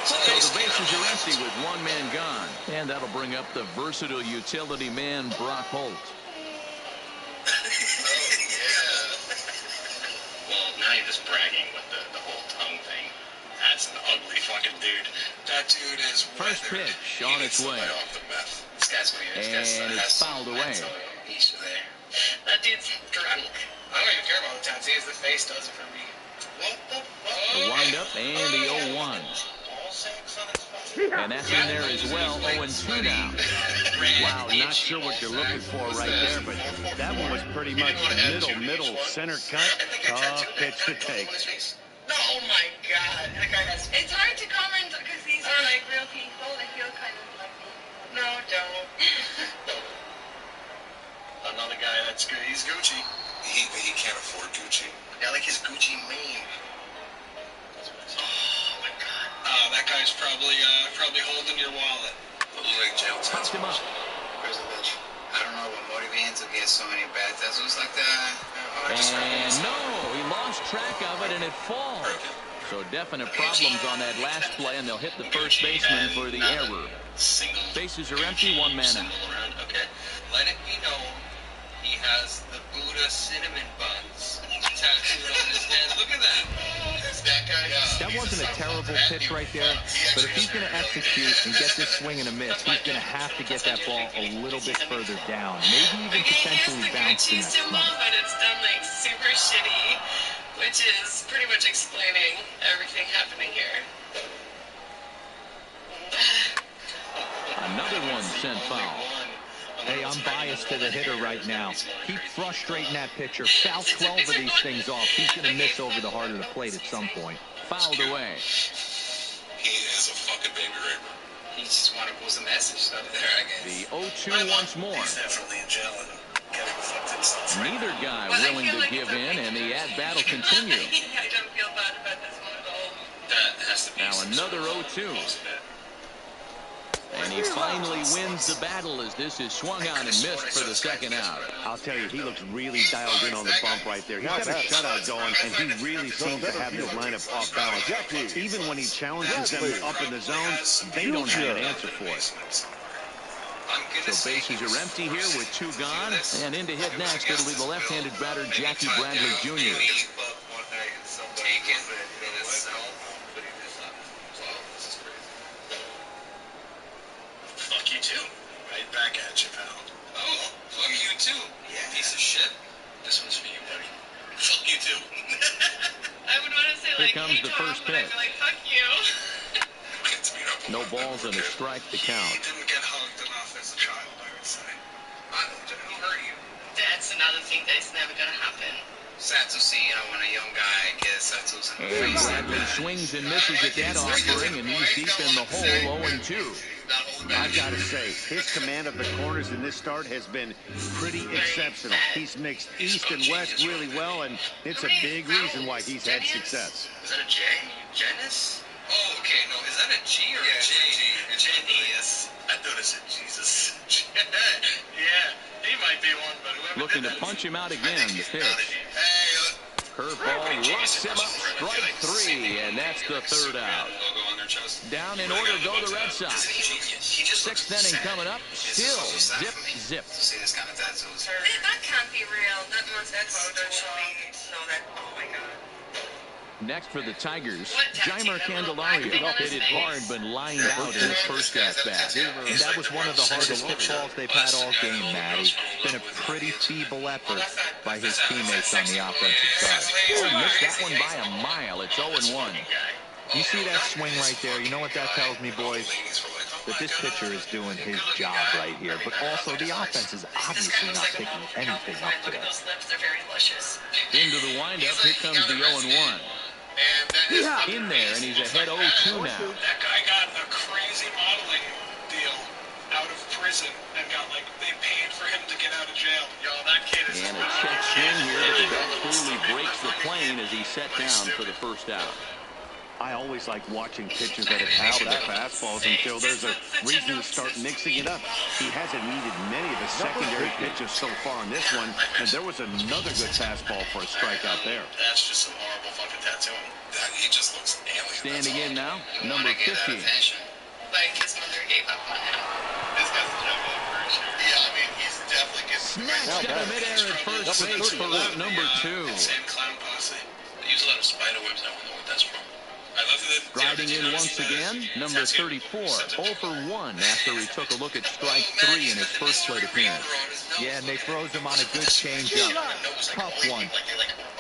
So the bases are empty with 1 man gone. And that'll bring up the versatile utility man, Brock Holt. Well, now you're just bragging with the whole tongue thing. That's an ugly fucking dude. That dude is first pitch on its way. This guy's and it's fouled away. That dude's drunk. I don't even care about the tattoos. The face does it for me. What the fuck? The windup and the 0-1. And that's in there as well. 0-2 now. Wow, not sure what you're looking for right there, but that one was pretty much middle, center cut. Tough pitch to take. Oh my god. That guy has... It's hard to comment because these are like real people. I feel kind of like... No, don't. Another guy that's good. He's Gucci. He can't afford Gucci. I like his Gucci mane. Oh my god. That guy's probably holding your wallet. Like jail time. Popped him up. Where's the bitch? I don't know what motivated him to get so many bad tattoos like that. And no, he lost track of it and it falls. So definite problems on that last play, and they'll hit the first baseman for the error. Bases are empty, 1 man out. Okay. Let it be known he has the Buddha cinnamon buns tattooed on his head. Look at that. That guy. That wasn't a terrible pitch right there, but if he's going to execute and get this swing and a miss, he's going to have to get that ball a little bit further down. Maybe even potentially bounce the next one. But it's done like super shitty, which is pretty much explaining everything happening here. Another one sent foul. Hey, I'm biased to the hitter right now. Keep frustrating that pitcher. Foul 12 of these things off. He's going to miss over the heart of the plate at some point. Fouled away. He is a fucking baby raper. He just want to post a message over there, I guess. The 0-2 once more. He's definitely in jail and getting fucked himself. Neither guy willing to give in, and the at-bat will continue. I don't feel bad about this one at all. That has to be now another 0-2. And he finally wins the battle as this is swung on and missed for the second out. I'll tell you, he looks really dialed in on the bump right there. He's got a shutout going, and he really seems to have his lineup off balance. Even when he challenges them up in the zone, they don't have an answer for it. So bases are empty here with 2 gone. And in to hit next, it'll be the left-handed batter, Jackie Bradley Jr. Fuck you too. Right back at you, pal. Oh, fuck you too. Yeah. Piece of shit. This one's for you, buddy. Fuck you too. I would want to say like, Here comes hey, the Tom, first but I'd pitch. be like, fuck you. No balls and a strike to count. He didn't get hugged enough as a child, I would say. Who hurt you? That's another thing that's never gonna happen. Sad to see, when a young guy gets tattoos in the And face. Bradley swings and misses at that offering, and he's deep in the hole, 0-2. I've got to say, his command of the corners in this start has been pretty exceptional. He's mixed east and west really well, and it's a big reason why he's had success. Is that a J? Janice? Oh, okay, no, is that a G or a J? Genius. I thought it said Jesus. Yeah, he might be one, but whoever Looking did to that punch him out again, the pitch. Curveball locks him up, strike 3, and that's the 3rd out. Down in order go the Red Sox. 6th inning coming up, still zip, zip. That can't be real. That must be photoshopping. So that, oh my god. Next for the Tigers, Jeimer Candelario hit it hard but lined out in his first at-bat. And that was one of the hardest hit balls they've had all game, Matty. It's been a pretty feeble effort by his teammates on the offensive side. Oh, missed that one by a mile. It's 0-1. You see that swing right there? You know what that tells me, boys? That this pitcher is doing his job right here. But also, the offense is obviously not picking anything up today. Those lips are very luscious. Into the windup, here comes the 0-1. In there, and he's ahead 0-2 now. That guy got a crazy modeling deal out of prison and got, like, they paid for him to get out of jail. Yo, that kid is... And a check swing here, but the bat clearly breaks the plane as he's set down for the first out. I always like watching pitchers that have held their fastballs until there's a reason to start mixing it up. He hasn't needed many of his secondary pitches so far in this one, and there was another good fastball for a strikeout there. That's just some horrible fucking tattooing. He just looks alien. Standing in now, number 15. Like his mother gave up on him. This guy's a jungle for sure. Yeah, I mean, he's definitely getting... Snatched out of midair at first base for route number 2. Insane clown posse. They use a lot of spider webs. I wonder what that's from. Riding in once again, number 34, 0 for 1 after he took a look at strike 3 in his first plate appearance. Yeah, and they froze him on a good changeup. Tough one.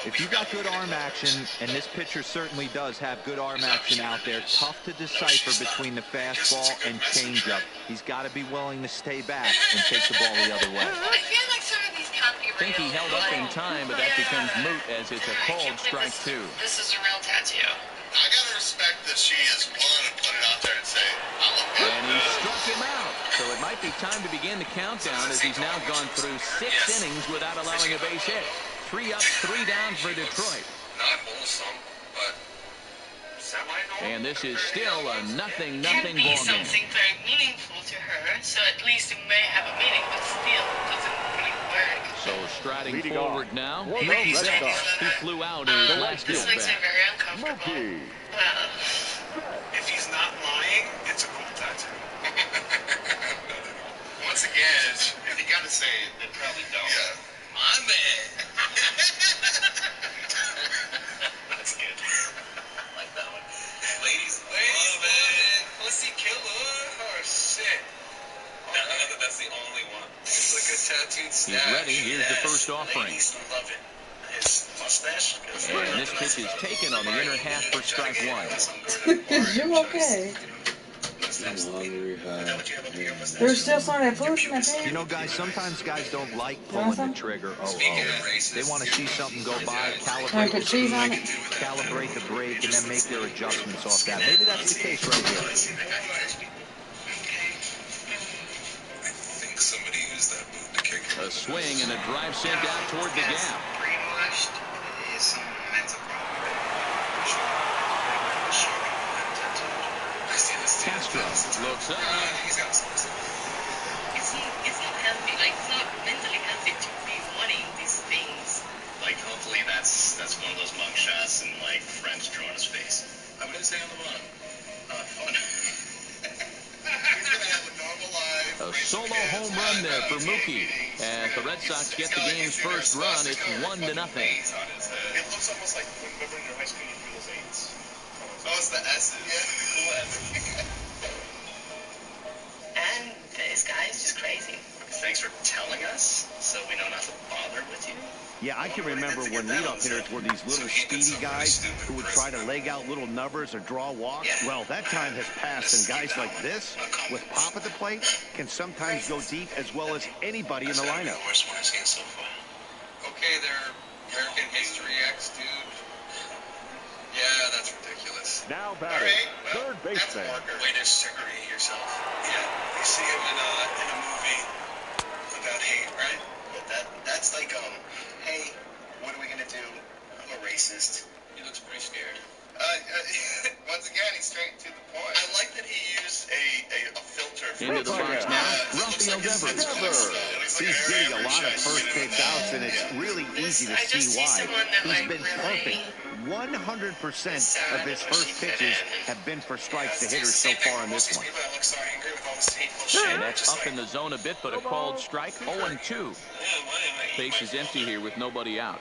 If you got good arm action, and this pitcher certainly does have good arm action out there, tough to decipher between the fastball and changeup. He's got to be willing to stay back and take the ball the other way. I feel like some of these can't be real. I think he held up in time, but that becomes moot as it's a called strike 2. This is a real tattoo. I gotta respect that she is willing to put it out there and say, I look good. And he struck him out. So it might be time to begin the countdown as he's now gone through 6 innings without allowing a base hit. 3 up, 3 down for Detroit. Not wholesome, but semi-normal. And this is still a 0-0 It ball can be game. something very meaningful to her, so at least it may have a meaning, but still doesn't really work. So striding Leading forward off. now. Well, He no, said that's he flew out in his last This at makes me bat. very uncomfortable. Well, If he's not lying, it's a cool tattoo. Once again, if you gotta say it, then probably don't. Yeah. My man. That's good. I like that one. Ladies, love it. Pussy killer. Oh, shit. That's the only one. It's like a tattooed stash. He's ready. Here's the first offering. Ladies love it. His mustache. And this pitch is taken on the inner half for strike 1. Is you okay? There's still some of that food in that pan? You know, guys, sometimes guys don't like pulling the trigger. They want to see something go by, calibrate the speed, calibrate the brake, and then make their adjustments off that. Maybe that's the case right here. A swing and a drive sent out toward the gap. Brainwashed is some mental problem. Castro looks up. it's not healthy, like it's not mentally healthy to be wanting these things. Like, hopefully that's one of those mug shots and, like, friends drawing his face. I'm gonna say on the bottom. Fun. He's gonna have a normal life. A solo home run there for Mookie. As the Red Sox get the game's first run, it's 1-0. It looks almost like remember in your high school you do those eights. Oh, it's the S's. Yeah, the cool S's. And this guy's just crazy. Thanks for telling us, so we know not to bother with you. Yeah, I can remember when leadoff hitters were these little speedy guys who would try to leg out little numbers or draw walks. Well, that time has passed, and guys like this, with pop at the plate, can sometimes go deep as well as anybody in the lineup. Okay, there, American History X, dude. Yeah, that's ridiculous. Now batting, third baseman. Way to segregate yourself. Yeah, you see him in a movie about hate, right? But that's like, hey, what are we gonna do? I'm a racist. He looks pretty scared. Once again, he's straight to the point. I like that he used a filter. Into the box now, Rafael Devers. He's getting a lot of first pitch outs, and it's really easy to see why. He's been perfect. 100% of his first pitches have been for strikes to hitters so far in this one. And that's up in the zone a bit, but a called strike. 0-2. Base is empty here with nobody out.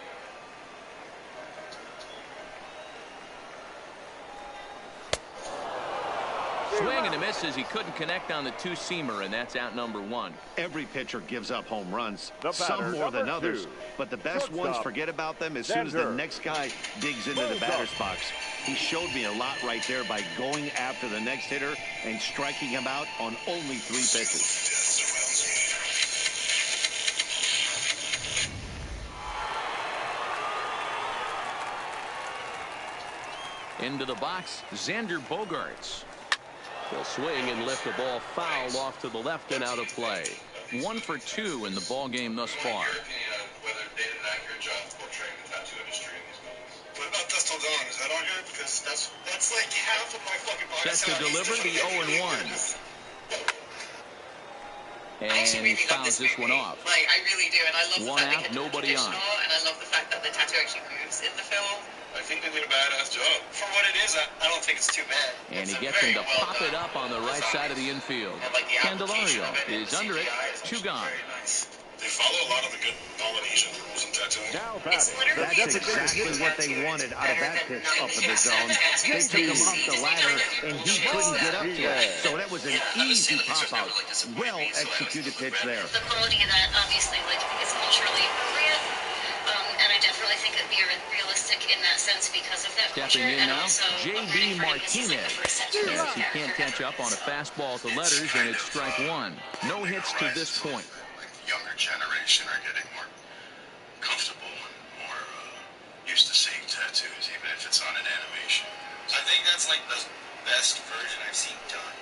Swing and a miss as he couldn't connect on the two-seamer, and that's out number 1. Every pitcher gives up home runs, some more than others, but the best ones forget about them as soon as the next guy digs into the batter's box. He showed me a lot right there by going after the next hitter and striking him out on only 3 pitches. Into the box, Xander Bogaerts. He'll swing and lift the ball foul off to the left and out of play. 1 for 2 in the ball game thus far. Whether they did an accurate job portraying the tattoo industry in these movies. What about Dust Till Dawn? Is that on here? Because that's like half of my fucking body. Set to deliver the 0-1. And he fouls this one off. Like, I really do, and I love the One fact out, they nobody on. And I love the fact that the tattoo actually moves in the film. I think they did a badass job. For what it is, I don't think it's too bad. And he gets him to pop it up on the right side of the infield. Candelario is under it. 2 gone. They follow a lot of the good Polynesian rules in tattooing. Now batting. That's exactly what they wanted out of that pitch up in the zone. They took him up the ladder, and he couldn't get up to it. So that was an easy pop-out. Well-executed pitch there. The quality of that, obviously, like, is culturally appropriate. And I definitely think it'd be realistic in that sense because of that culture. Stepping in And now, also, J.B. Martinez. Yes, he can't catch up on a fastball at the letters, and it's strike 1. No hits to this point. Younger generation are getting more comfortable and more used to seeing tattoos, even if it's on an animation. I think that's like the best version I've seen done.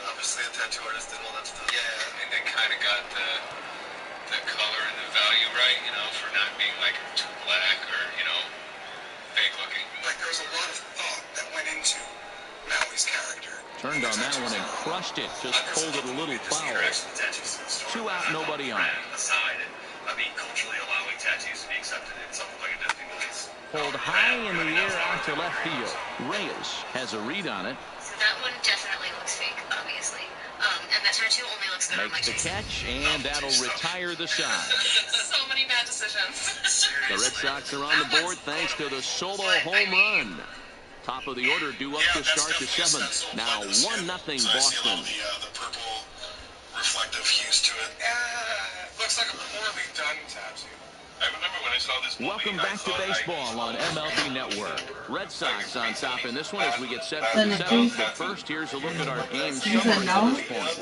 Obviously, a tattoo artist did all that stuff. Yeah, and they kind of got the color and the value right, you know, for not being like too black or, you know, fake looking. Like there was a lot of thought that went into Maui's character. Turned on that one and crushed it. Just pulled it a little foul. 2 out, nobody on. Aside, I mean, culturally allowing tattoos to be accepted in something like a Disney movie. Pulled high in the air out to left field. Reyes has a read on it. So that one definitely looks fake, obviously. And that tattoo only looks good on my Makes the catch, and that'll retire the side. So many bad decisions. The Red Sox are on the board thanks to the solo home run. Top of the order due up to start the 7th. Now 1-0 Boston. The purple reflective hues to it. Looks like a poorly done tattoo. I remember when I saw this movie, Welcome back to baseball on MLB Network. Red Sox on top in this one as we get set for the 7th. But first, here's a look at our game summary at this point.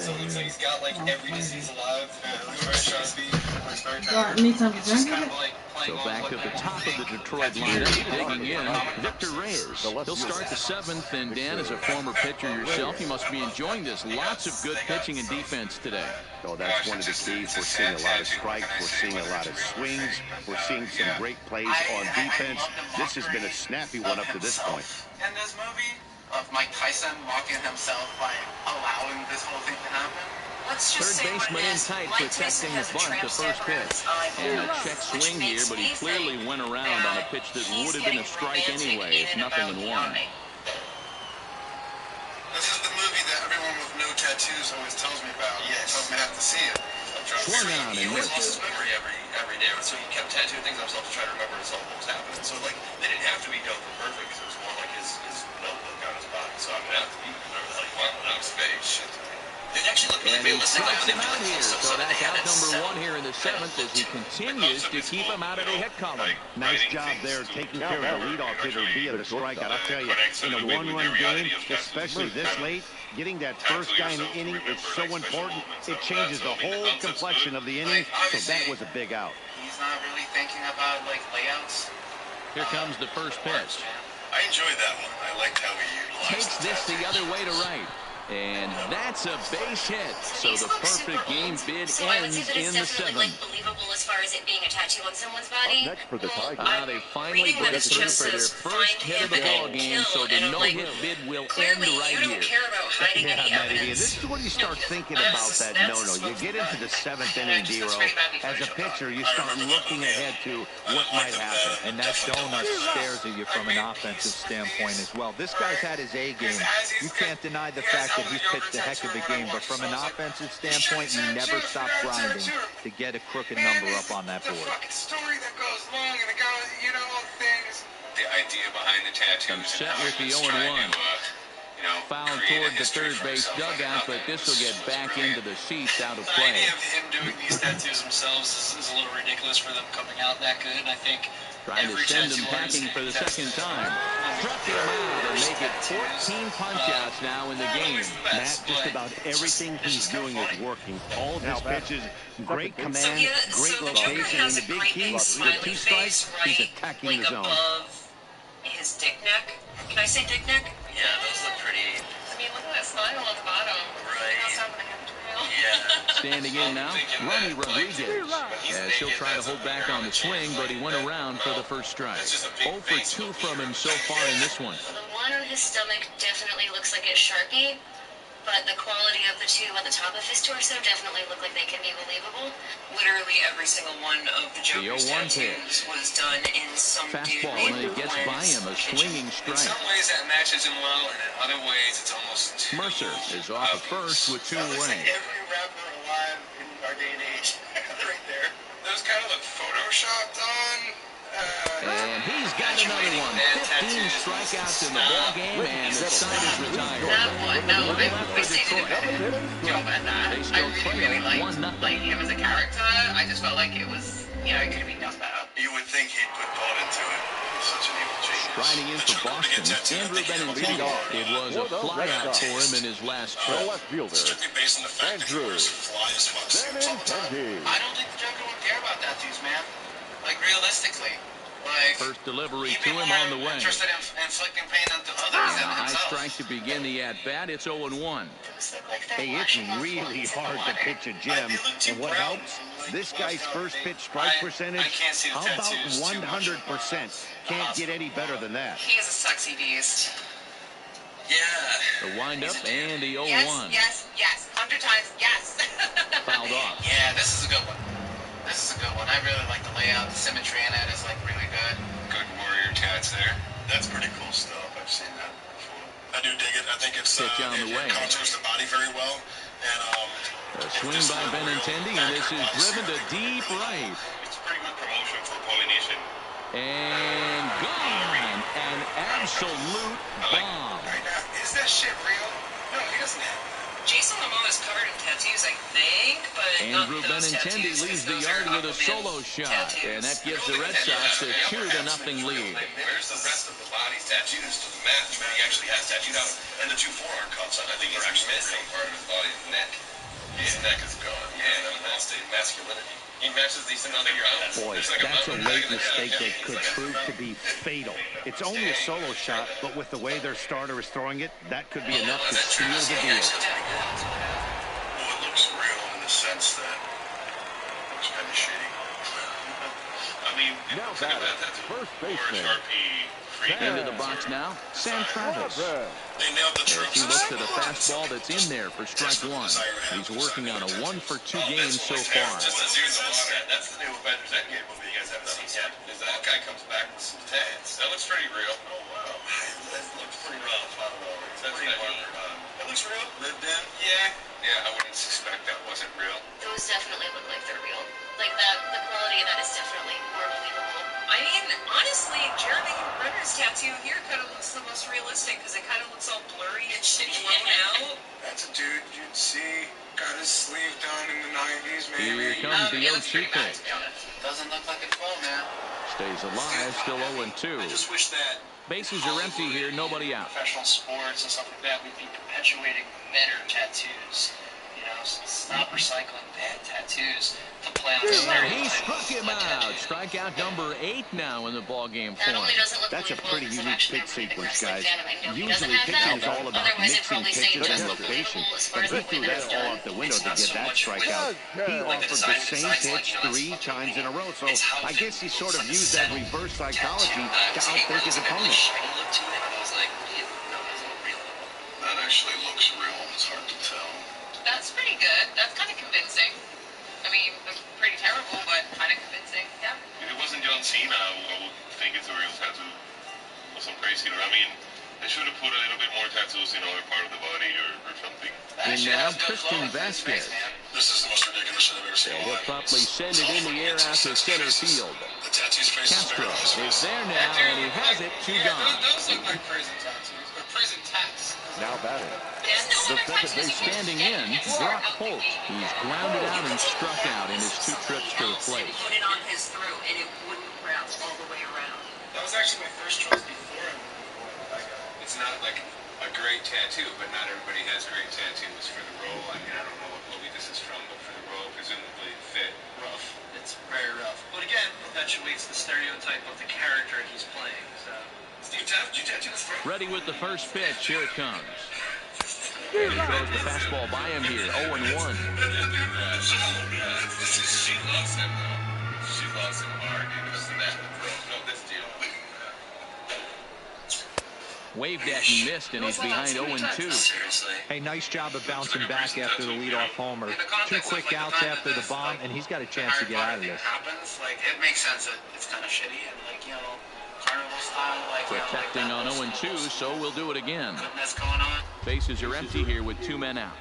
Do I need something to drink? So back to the top of the Detroit lineup, digging in, Victor Reyes. He'll start the 7th, and Dan, as a former pitcher yourself, you must be enjoying this. Lots of good pitching and defense today. Oh, that's one of the keys. We're seeing a lot of strikes. We're seeing a lot of swings. We're seeing some great plays on defense. This has been a snappy one up to this point. In this movie, of Mike Tyson mocking himself by allowing this whole thing to happen. Third baseman in tight, protecting the bunt to first pitch. And a check swing here, but he clearly went around on a pitch that would have been a strike anyway. It's 0-1. This is the movie that everyone with no tattoos always tells me about. Yes. Tells me I have to see him. Swung on He and always missed. lost his memory every day, so he kept tattooing things on himself to try to remember himself what was happening. So like they didn't have to be dope or perfect because it was more like his notebook on his body. So I would have to be whatever the hell you want when I was space. Shit. It actually looked really And he realistic. strikes Like, him out here. So that's out number 1 here in the 7th as he continues to keep him out of the hit column. Nice job there taking care of the leadoff hitter via the strikeout. I'll tell you, in a one-run game, especially this late, getting that first guy in the inning is so important. It changes the whole complexion of the inning, so that was a big out. He's not really thinking about like layouts. Here comes the first pitch. I enjoyed that one. I liked how he utilized Takes this the other way to right. And that's a base hit. So the perfect game bid So I would say ends that it's in the definitely 7th. believable as far as it being a tattoo on someone's body. Next for the Tigers. They finally reading that break it through just for their says first find hit of him the ball and game, kill, so the and I'm like, no-hit bid will end clearly right you don't here. care about hiding Yeah, any Matty, evidence. this is when you start thinking That's about just- that that's no-no. just You what's get into the 7th Yeah, inning, just Dero. looks pretty bad before As you a show pitcher, up. you start looking ahead to what might happen. And that donut stares at you from an offensive standpoint as well. This guy's had his A game. You can't deny the fact that he's pitched a heck of a game, but from an offensive standpoint, you never stop grinding to get a crooked number up on that board. The fucking story that goes long and it goes, you know, all the things. The idea behind the tattoos Comes and set how with the he was 0-1. trying to, Foul create a toward the history third for base himself. I dugout, thought but this will get was back brilliant. into the seats out of The play. idea of him doing these tattoos themselves is a little ridiculous for them coming out that good. I think Trying to every send him tattoo packing artist for the that's second time. when we Struck him out and first make it tattoos, 14 punch-outs now in the game. Matt, just about everything he's doing is working. All of his pitches, great command, great so the Joker location, has and a the big great key big with smiley 2 face strikes, he's right, attacking like the zone. above his dick neck. Can I say dick neck? Yeah, those look pretty. I mean, look at that smile on the bottom. Right. Outside of the hamster wheel. Yeah. Standing in now, Ronnie Rodriguez, as he'll try to hold back on the swing, but he went around for the first strike. 0 for 2 from him so far in this one. The one on his stomach definitely looks like it's Sharpie, but the quality of the two at the top of his torso definitely look like they can be believable. Literally every single one of the Joker's 0-1 tattoos was done in some Fastball, dude and it gets by him, a swinging In strike. some ways that matches him well, and in other ways it's almost too Mercer is off at first with 2 away. Every rapper alive in our day and age. Right there. Those kind of look photoshopped on. And he's got another one. 15 strikeouts in the ball game, and the side is retired. That one, no, I wish they did a Detroit. better job at that. They I still really trail liked 1-0. like him as a character. I just felt like it was, you know, it could have been done better. You would think he'd put thought into it. He's such an evil genius. Riding in for Boston, Andrew Benintendi. It was a flyout for him in his last The trip. left fielder, Strictly based on the fact that he Andrew wears fly as fuck suits all the time. Benintendi. I don't think the Joker would care about tattoos, man. Like, realistically. Like, First delivery he'd to be him more on the way. interested in inflicting pain onto others than High himself. strike to begin the at-bat. It's 0-1. Hey, it's really hard to pitch a gem. And what helps? This guy's first pitch strike percentage, can't see the how about tattoos too much. 100%? Can't get any better than that. He is a sexy beast. Yeah. The windup and the 0-1. Yes, 100 times, yes. Fouled off. Yeah, this is a good one. This is a good one. I really like the layout. The symmetry in it is, like, really good. Good warrior tats there. That's pretty cool stuff. I've seen that before. I do dig it. I think it's Pitch on the way. contours the body very well. And A swing by Benintendi, and this is driven to deep right. it's pretty good promotion for Polynesian. And gone. An absolute bomb. Right now, is that shit real? No, he doesn't have that. Jason Momoa is covered in tattoos, I think, but Andrew not those Benintendi tattoos, leaves 'cause the those yard are with a Aquaman solo shot, tattoos. and that gives the Red Sox a 2-0 lead. Where's the rest of the body's tattoos to the match when he actually has tattooed out? And the 2 forearm cuffs, I think are actually missing part of his body's neck. His neck is gone. Yeah, that's the masculinity. He matches these things on the ground. Boy, that's a late mistake that could prove to be fatal. It's only a solo shot, but with the way their starter is throwing it, that could be enough to seal the deal. Well, it looks real in the sense that it looks kind of shitty. I mean, it looks like a bad tattoo. First Or a baseman. Sharpie Into the box now, Sam Travis. They nailed the As troops. he looks at a fastball that's in there for strike 1. He's working on a 1-for-2 game so far. Just as here's the water. That's the new Avengers Endgame movie you guys haven't seen yet. Is that guy comes back with some tats. That looks pretty real. Oh, wow. That looks pretty rough. I don't know. That's pretty It looks real. Lived in? Yeah. Yeah, I wouldn't suspect that wasn't real. those definitely look like they're real. Like that, the quality of that is definitely more believable. I mean, honestly, Jeremy Renner's tattoo here kind of looks the most realistic because it kind of looks all blurry and blown out. That's a dude you'd see. Got his sleeve done in the 90s, maybe. Here comes the 0-2 pitch. Doesn't look like it's full, man. Stays alive, still 0-2. I just wish that bases are empty here, nobody out. Professional sports and stuff like that, we'd be perpetuating better tattoos. You know, stop recycling bad tattoos to play on the He struck him out. Strikeout number 8 now in the ballgame That form. only doesn't look That's a believable pretty because unique I've pitch actually never been a sequence, wrestling guys. fan, and I know he doesn't Usually have pitching that. is all about Otherwise, it'd mixing probably say pitches just and believable location. as far But as he the way threw that that it's all done. out the window It's to not get so that much with- strikeout. He like the offered the design same like, pitch you know, 3 times in a row. So it's how I guess he sort of like used that settled reverse tattoo. psychology to It's outthink his like a really opponent. shiny look to it, and I was like, yeah, no, that's not real. That actually looks real. It's hard to tell. That's pretty good. That's kind of convincing. I mean, pretty terrible, but kind of convincing. Yeah. If it wasn't John Cena, I would think it's a real tattoo. Or some crazy. I mean, they should have put a little bit more tattoos in other part of the body or something. And now Christian Vasquez. This is the most ridiculous shit I've ever seen in my He'll life. promptly send it in the air out to center field. The tattoo's face is Castro very nice. is there now, and he has it. 2 gone. Those look like prison tattoos, or prison tats. Now batting. There's no The other second tattoos you can Standing get in, anymore Brock out the Holt. gate. He's grounded out and struck out in his 2 trips to the plate. Put it on his throat, and it wouldn't wrap all the way around. That was actually my first choice before I moved. It's not like a great tattoo, but not everybody has great tattoos for the role. I mean, I don't know what movie this is from, but for the role, presumably it fit. Rough. It's very rough. But again, perpetuates the stereotype of the character he's playing. So. Steve Taft, you tattoo the throat? Ready with the first pitch. Here it comes. And he throws the fastball by him here. 0-1. She loves him, though. She loves him hard, dude. Listen to that. No, this deal. Waved at and missed, and he's behind 0-2. Seriously. Hey, nice job of bouncing back after the leadoff homer. 2 quick outs after the bomb, and he's got a chance to get out of this. Happens, like, it makes sense that it's kind of shitty and, like, you know, carnival style, like, Protecting you know, like on 0-2, so we'll do it again. goodness going on. Bases are empty here with 2 men out.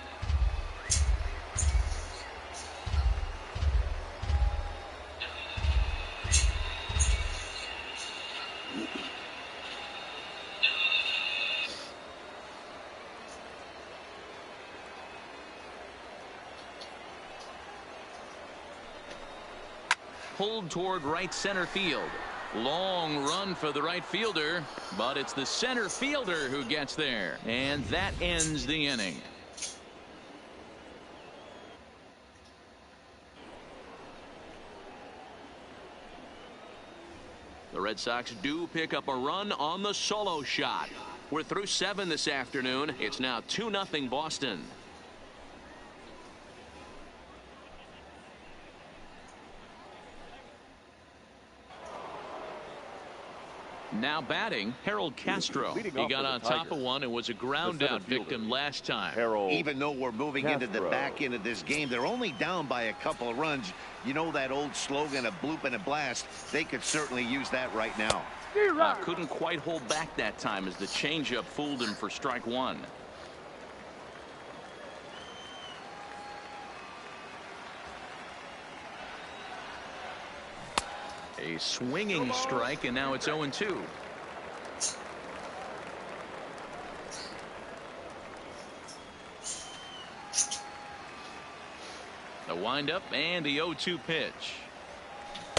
Pulled toward right center field. Long run for the right fielder, but it's the center fielder who gets there, and that ends the inning. The Red Sox do pick up a run on the solo shot. We're through 7 this afternoon. It's now 2-0 Boston. Now batting, Harold Castro. He got on top of one and was a ground out victim last time. Even though we're moving into the back end of this game, they're only down by a couple of runs. You know that old slogan, a bloop and a blast? They could certainly use that right now. Couldn't quite hold back that time as the changeup fooled him for strike 1. A swinging strike, and now it's 0-2. The windup and the 0-2 pitch.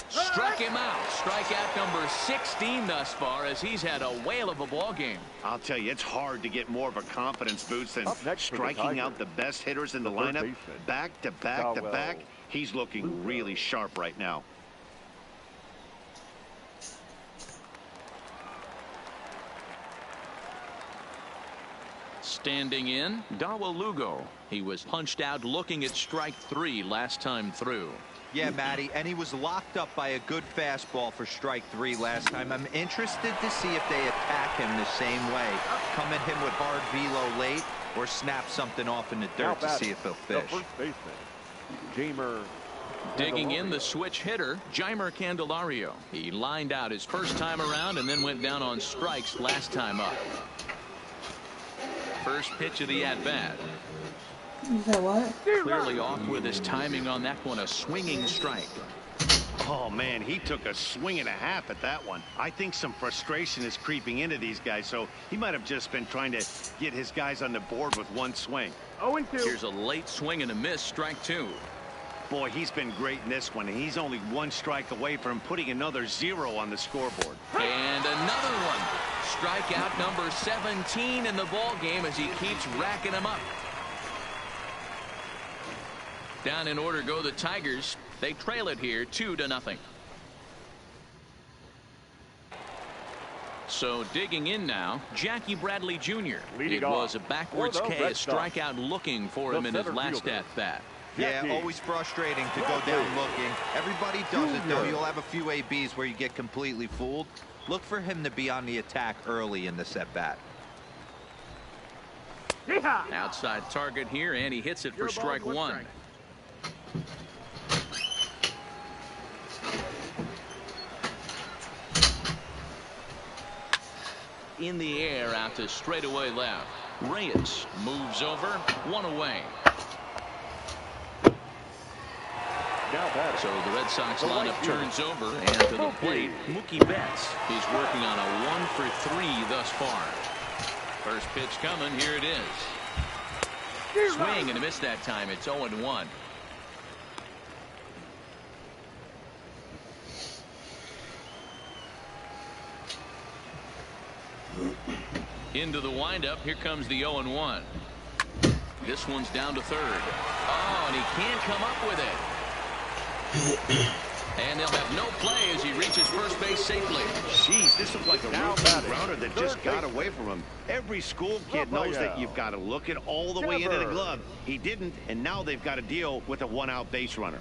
Struck him out. Strikeout number 16 thus far, as he's had a whale of a ball game. I'll tell you, it's hard to get more of a confidence boost than striking out the best hitters in the lineup. Back to back to back. He's looking really sharp right now. Standing in, Dawa Lugo. He was punched out looking at strike 3 last time through. Yeah, Matty, and he was locked up by a good fastball for strike 3 last time. I'm interested to see if they attack him the same way. Come at him with hard velo late or snap something off in the dirt to see if he'll fish. The first baseman, Jamer. Digging in the switch hitter, Jeimer Candelario. He lined out his first time around and then went down on strikes last time up. First pitch of the at-bat. Is that what? Clearly off with his timing on that one. A swinging strike. Oh, man, he took a swing and a half at that one. I think some frustration is creeping into these guys, so he might have just been trying to get his guys on the board with one swing. 0-2. Here's a late swing and a miss. Strike two. Boy, he's been great in this one, and he's only one strike away from putting another 0 on the scoreboard. And another one. Strikeout number 17 in the ball game as he keeps racking them up. Down in order go the Tigers. They trail it here 2-0. So digging in now, Jackie Bradley Jr. It was a backwards K, a strikeout looking for him in his last at-bat. Yeah, always frustrating to go down looking. Everybody does it, though. You'll have a few ABs where you get completely fooled. Look for him to be on the attack early in the at-bat. Outside target here, and he hits it for strike one. In the air out to straightaway left. Reyes moves over, one away. So the Red Sox lineup turns over, and to the plate, Mookie Betts. He's working on a 1-for-3 thus far. First pitch coming, here it is. Swing and a miss that time. It's 0-1. Into the windup. Here comes the 0-1. This one's down to third. Oh, and he can't come up with it. And they'll have no play as he reaches first base safely. Jeez, this looks like a routine grounder that just got away from him. Every school kid knows that you've got to look it all the way into the glove. He didn't, and now they've got to deal with a one-out base runner.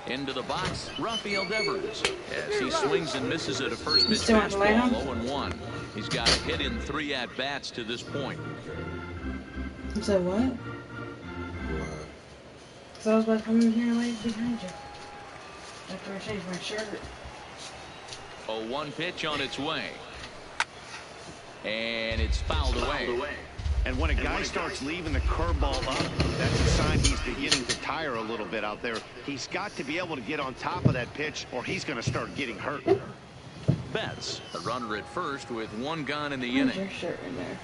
Into the box, Rafael Devers, as he swings and misses at a first pitch fastball, 0-1. He's got a hit in 3 at-bats to this point. Is that what? Because I was about to come in here late behind you. After I changed my shirt. 0-1 pitch on its way. And it's fouled away. And when a guy starts leaving the curveball up, that's a sign he's beginning to tire a little bit out there. He's got to be able to get on top of that pitch, or he's going to start getting hurt. Betts, a runner at first with 1 gone in the inning. Your shirt in there.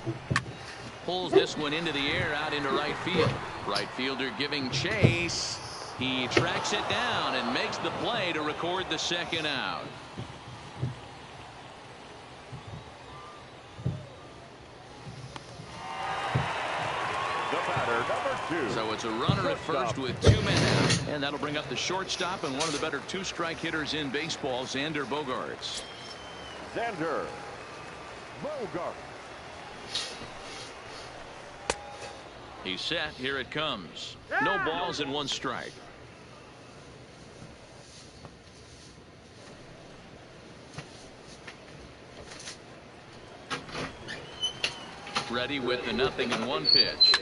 Pulls this one into the air out into right field. Right fielder giving chase. He tracks it down and makes the play to record the second out. So it's a runner at first with 2 men out, and that'll bring up the shortstop and one of the better 2-strike hitters in baseball, Xander Bogaerts. Xander Bogaerts. He's set. Here it comes. No balls and 1 strike. Ready with the 0-1 pitch.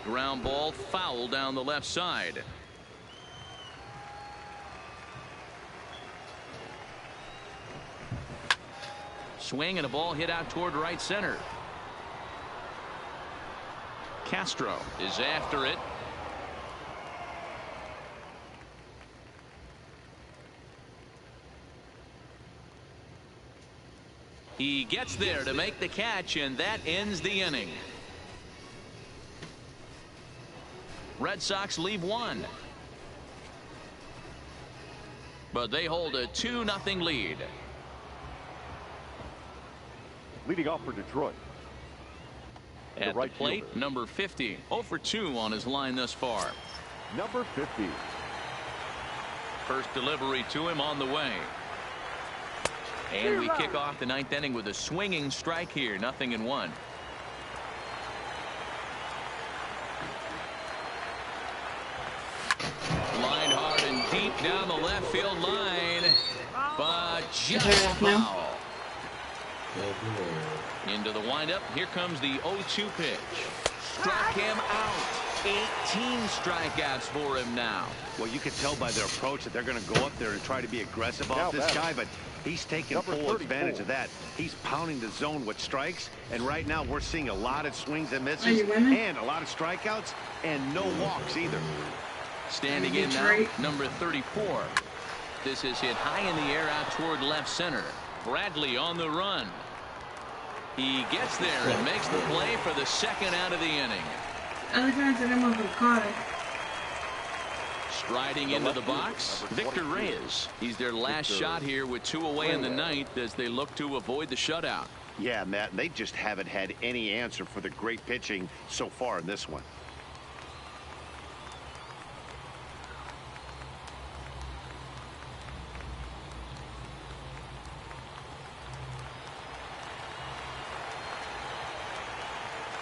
Ground ball foul down the left side. Swing and a ball hit out toward right center. Castro is after it. He gets there to make the catch, and that ends the inning. Red Sox leave 1. But they hold a 2-0 lead. Leading off for Detroit. At the plate, fielder. Number 50. 0-for-2 on his line thus far. Number 50. First delivery to him on the way. And we kick off the 9th inning with a swinging strike here. 0-1. Line hard and deep down the left field line, but just foul. Into the windup. Here comes the 0-2 pitch. Struck him out. 18 strikeouts for him now. Well, you can tell by their approach that they're going to go up there and try to be aggressive off this guy, but he's taking full advantage of that. He's pounding the zone with strikes, and right now we're seeing a lot of swings and misses and a lot of strikeouts and no walks either. Standing in now, number 34. This is hit high in the air out toward left center. Bradley on the run. He gets there and makes the play for the second out of the inning. Striding into the box, Victor Reyes. He's their last shot here with 2 away in the ninth as they look to avoid the shutout. Yeah, Matt, they just haven't had any answer for the great pitching so far in this one.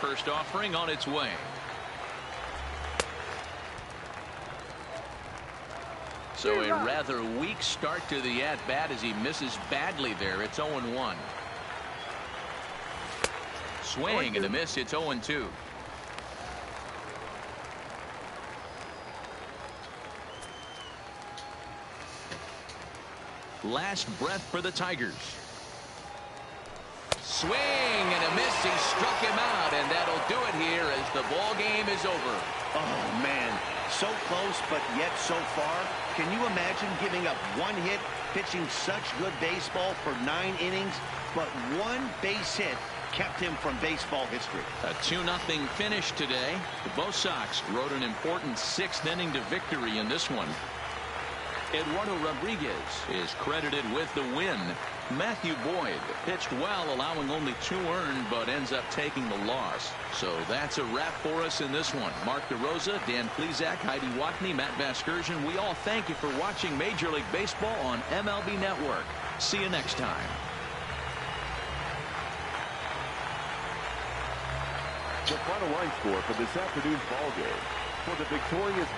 First offering on its way. So a rather weak start to the at-bat as he misses badly there. It's 0-1. Swing and a miss. It's 0-2. Last breath for the Tigers. Swing and a miss. He struck him out, and that'll do it here as the ball game is over. Oh, man. So close, but yet so far. Can you imagine giving up 1 hit, pitching such good baseball for 9 innings, but 1 base hit kept him from baseball history? A 2-0 finish today. The Bo Sox rode an important 6th inning to victory in this one. Eduardo Rodriguez is credited with the win. Matthew Boyd pitched well, allowing only 2 earned, but ends up taking the loss. So that's a wrap for us in this one. Mark DeRosa, Dan Plesac, Heidi Watney, Matt Vasgersian. We all thank you for watching Major League Baseball on MLB Network. See you next time. The final line score for this afternoon's ball game. For the victorious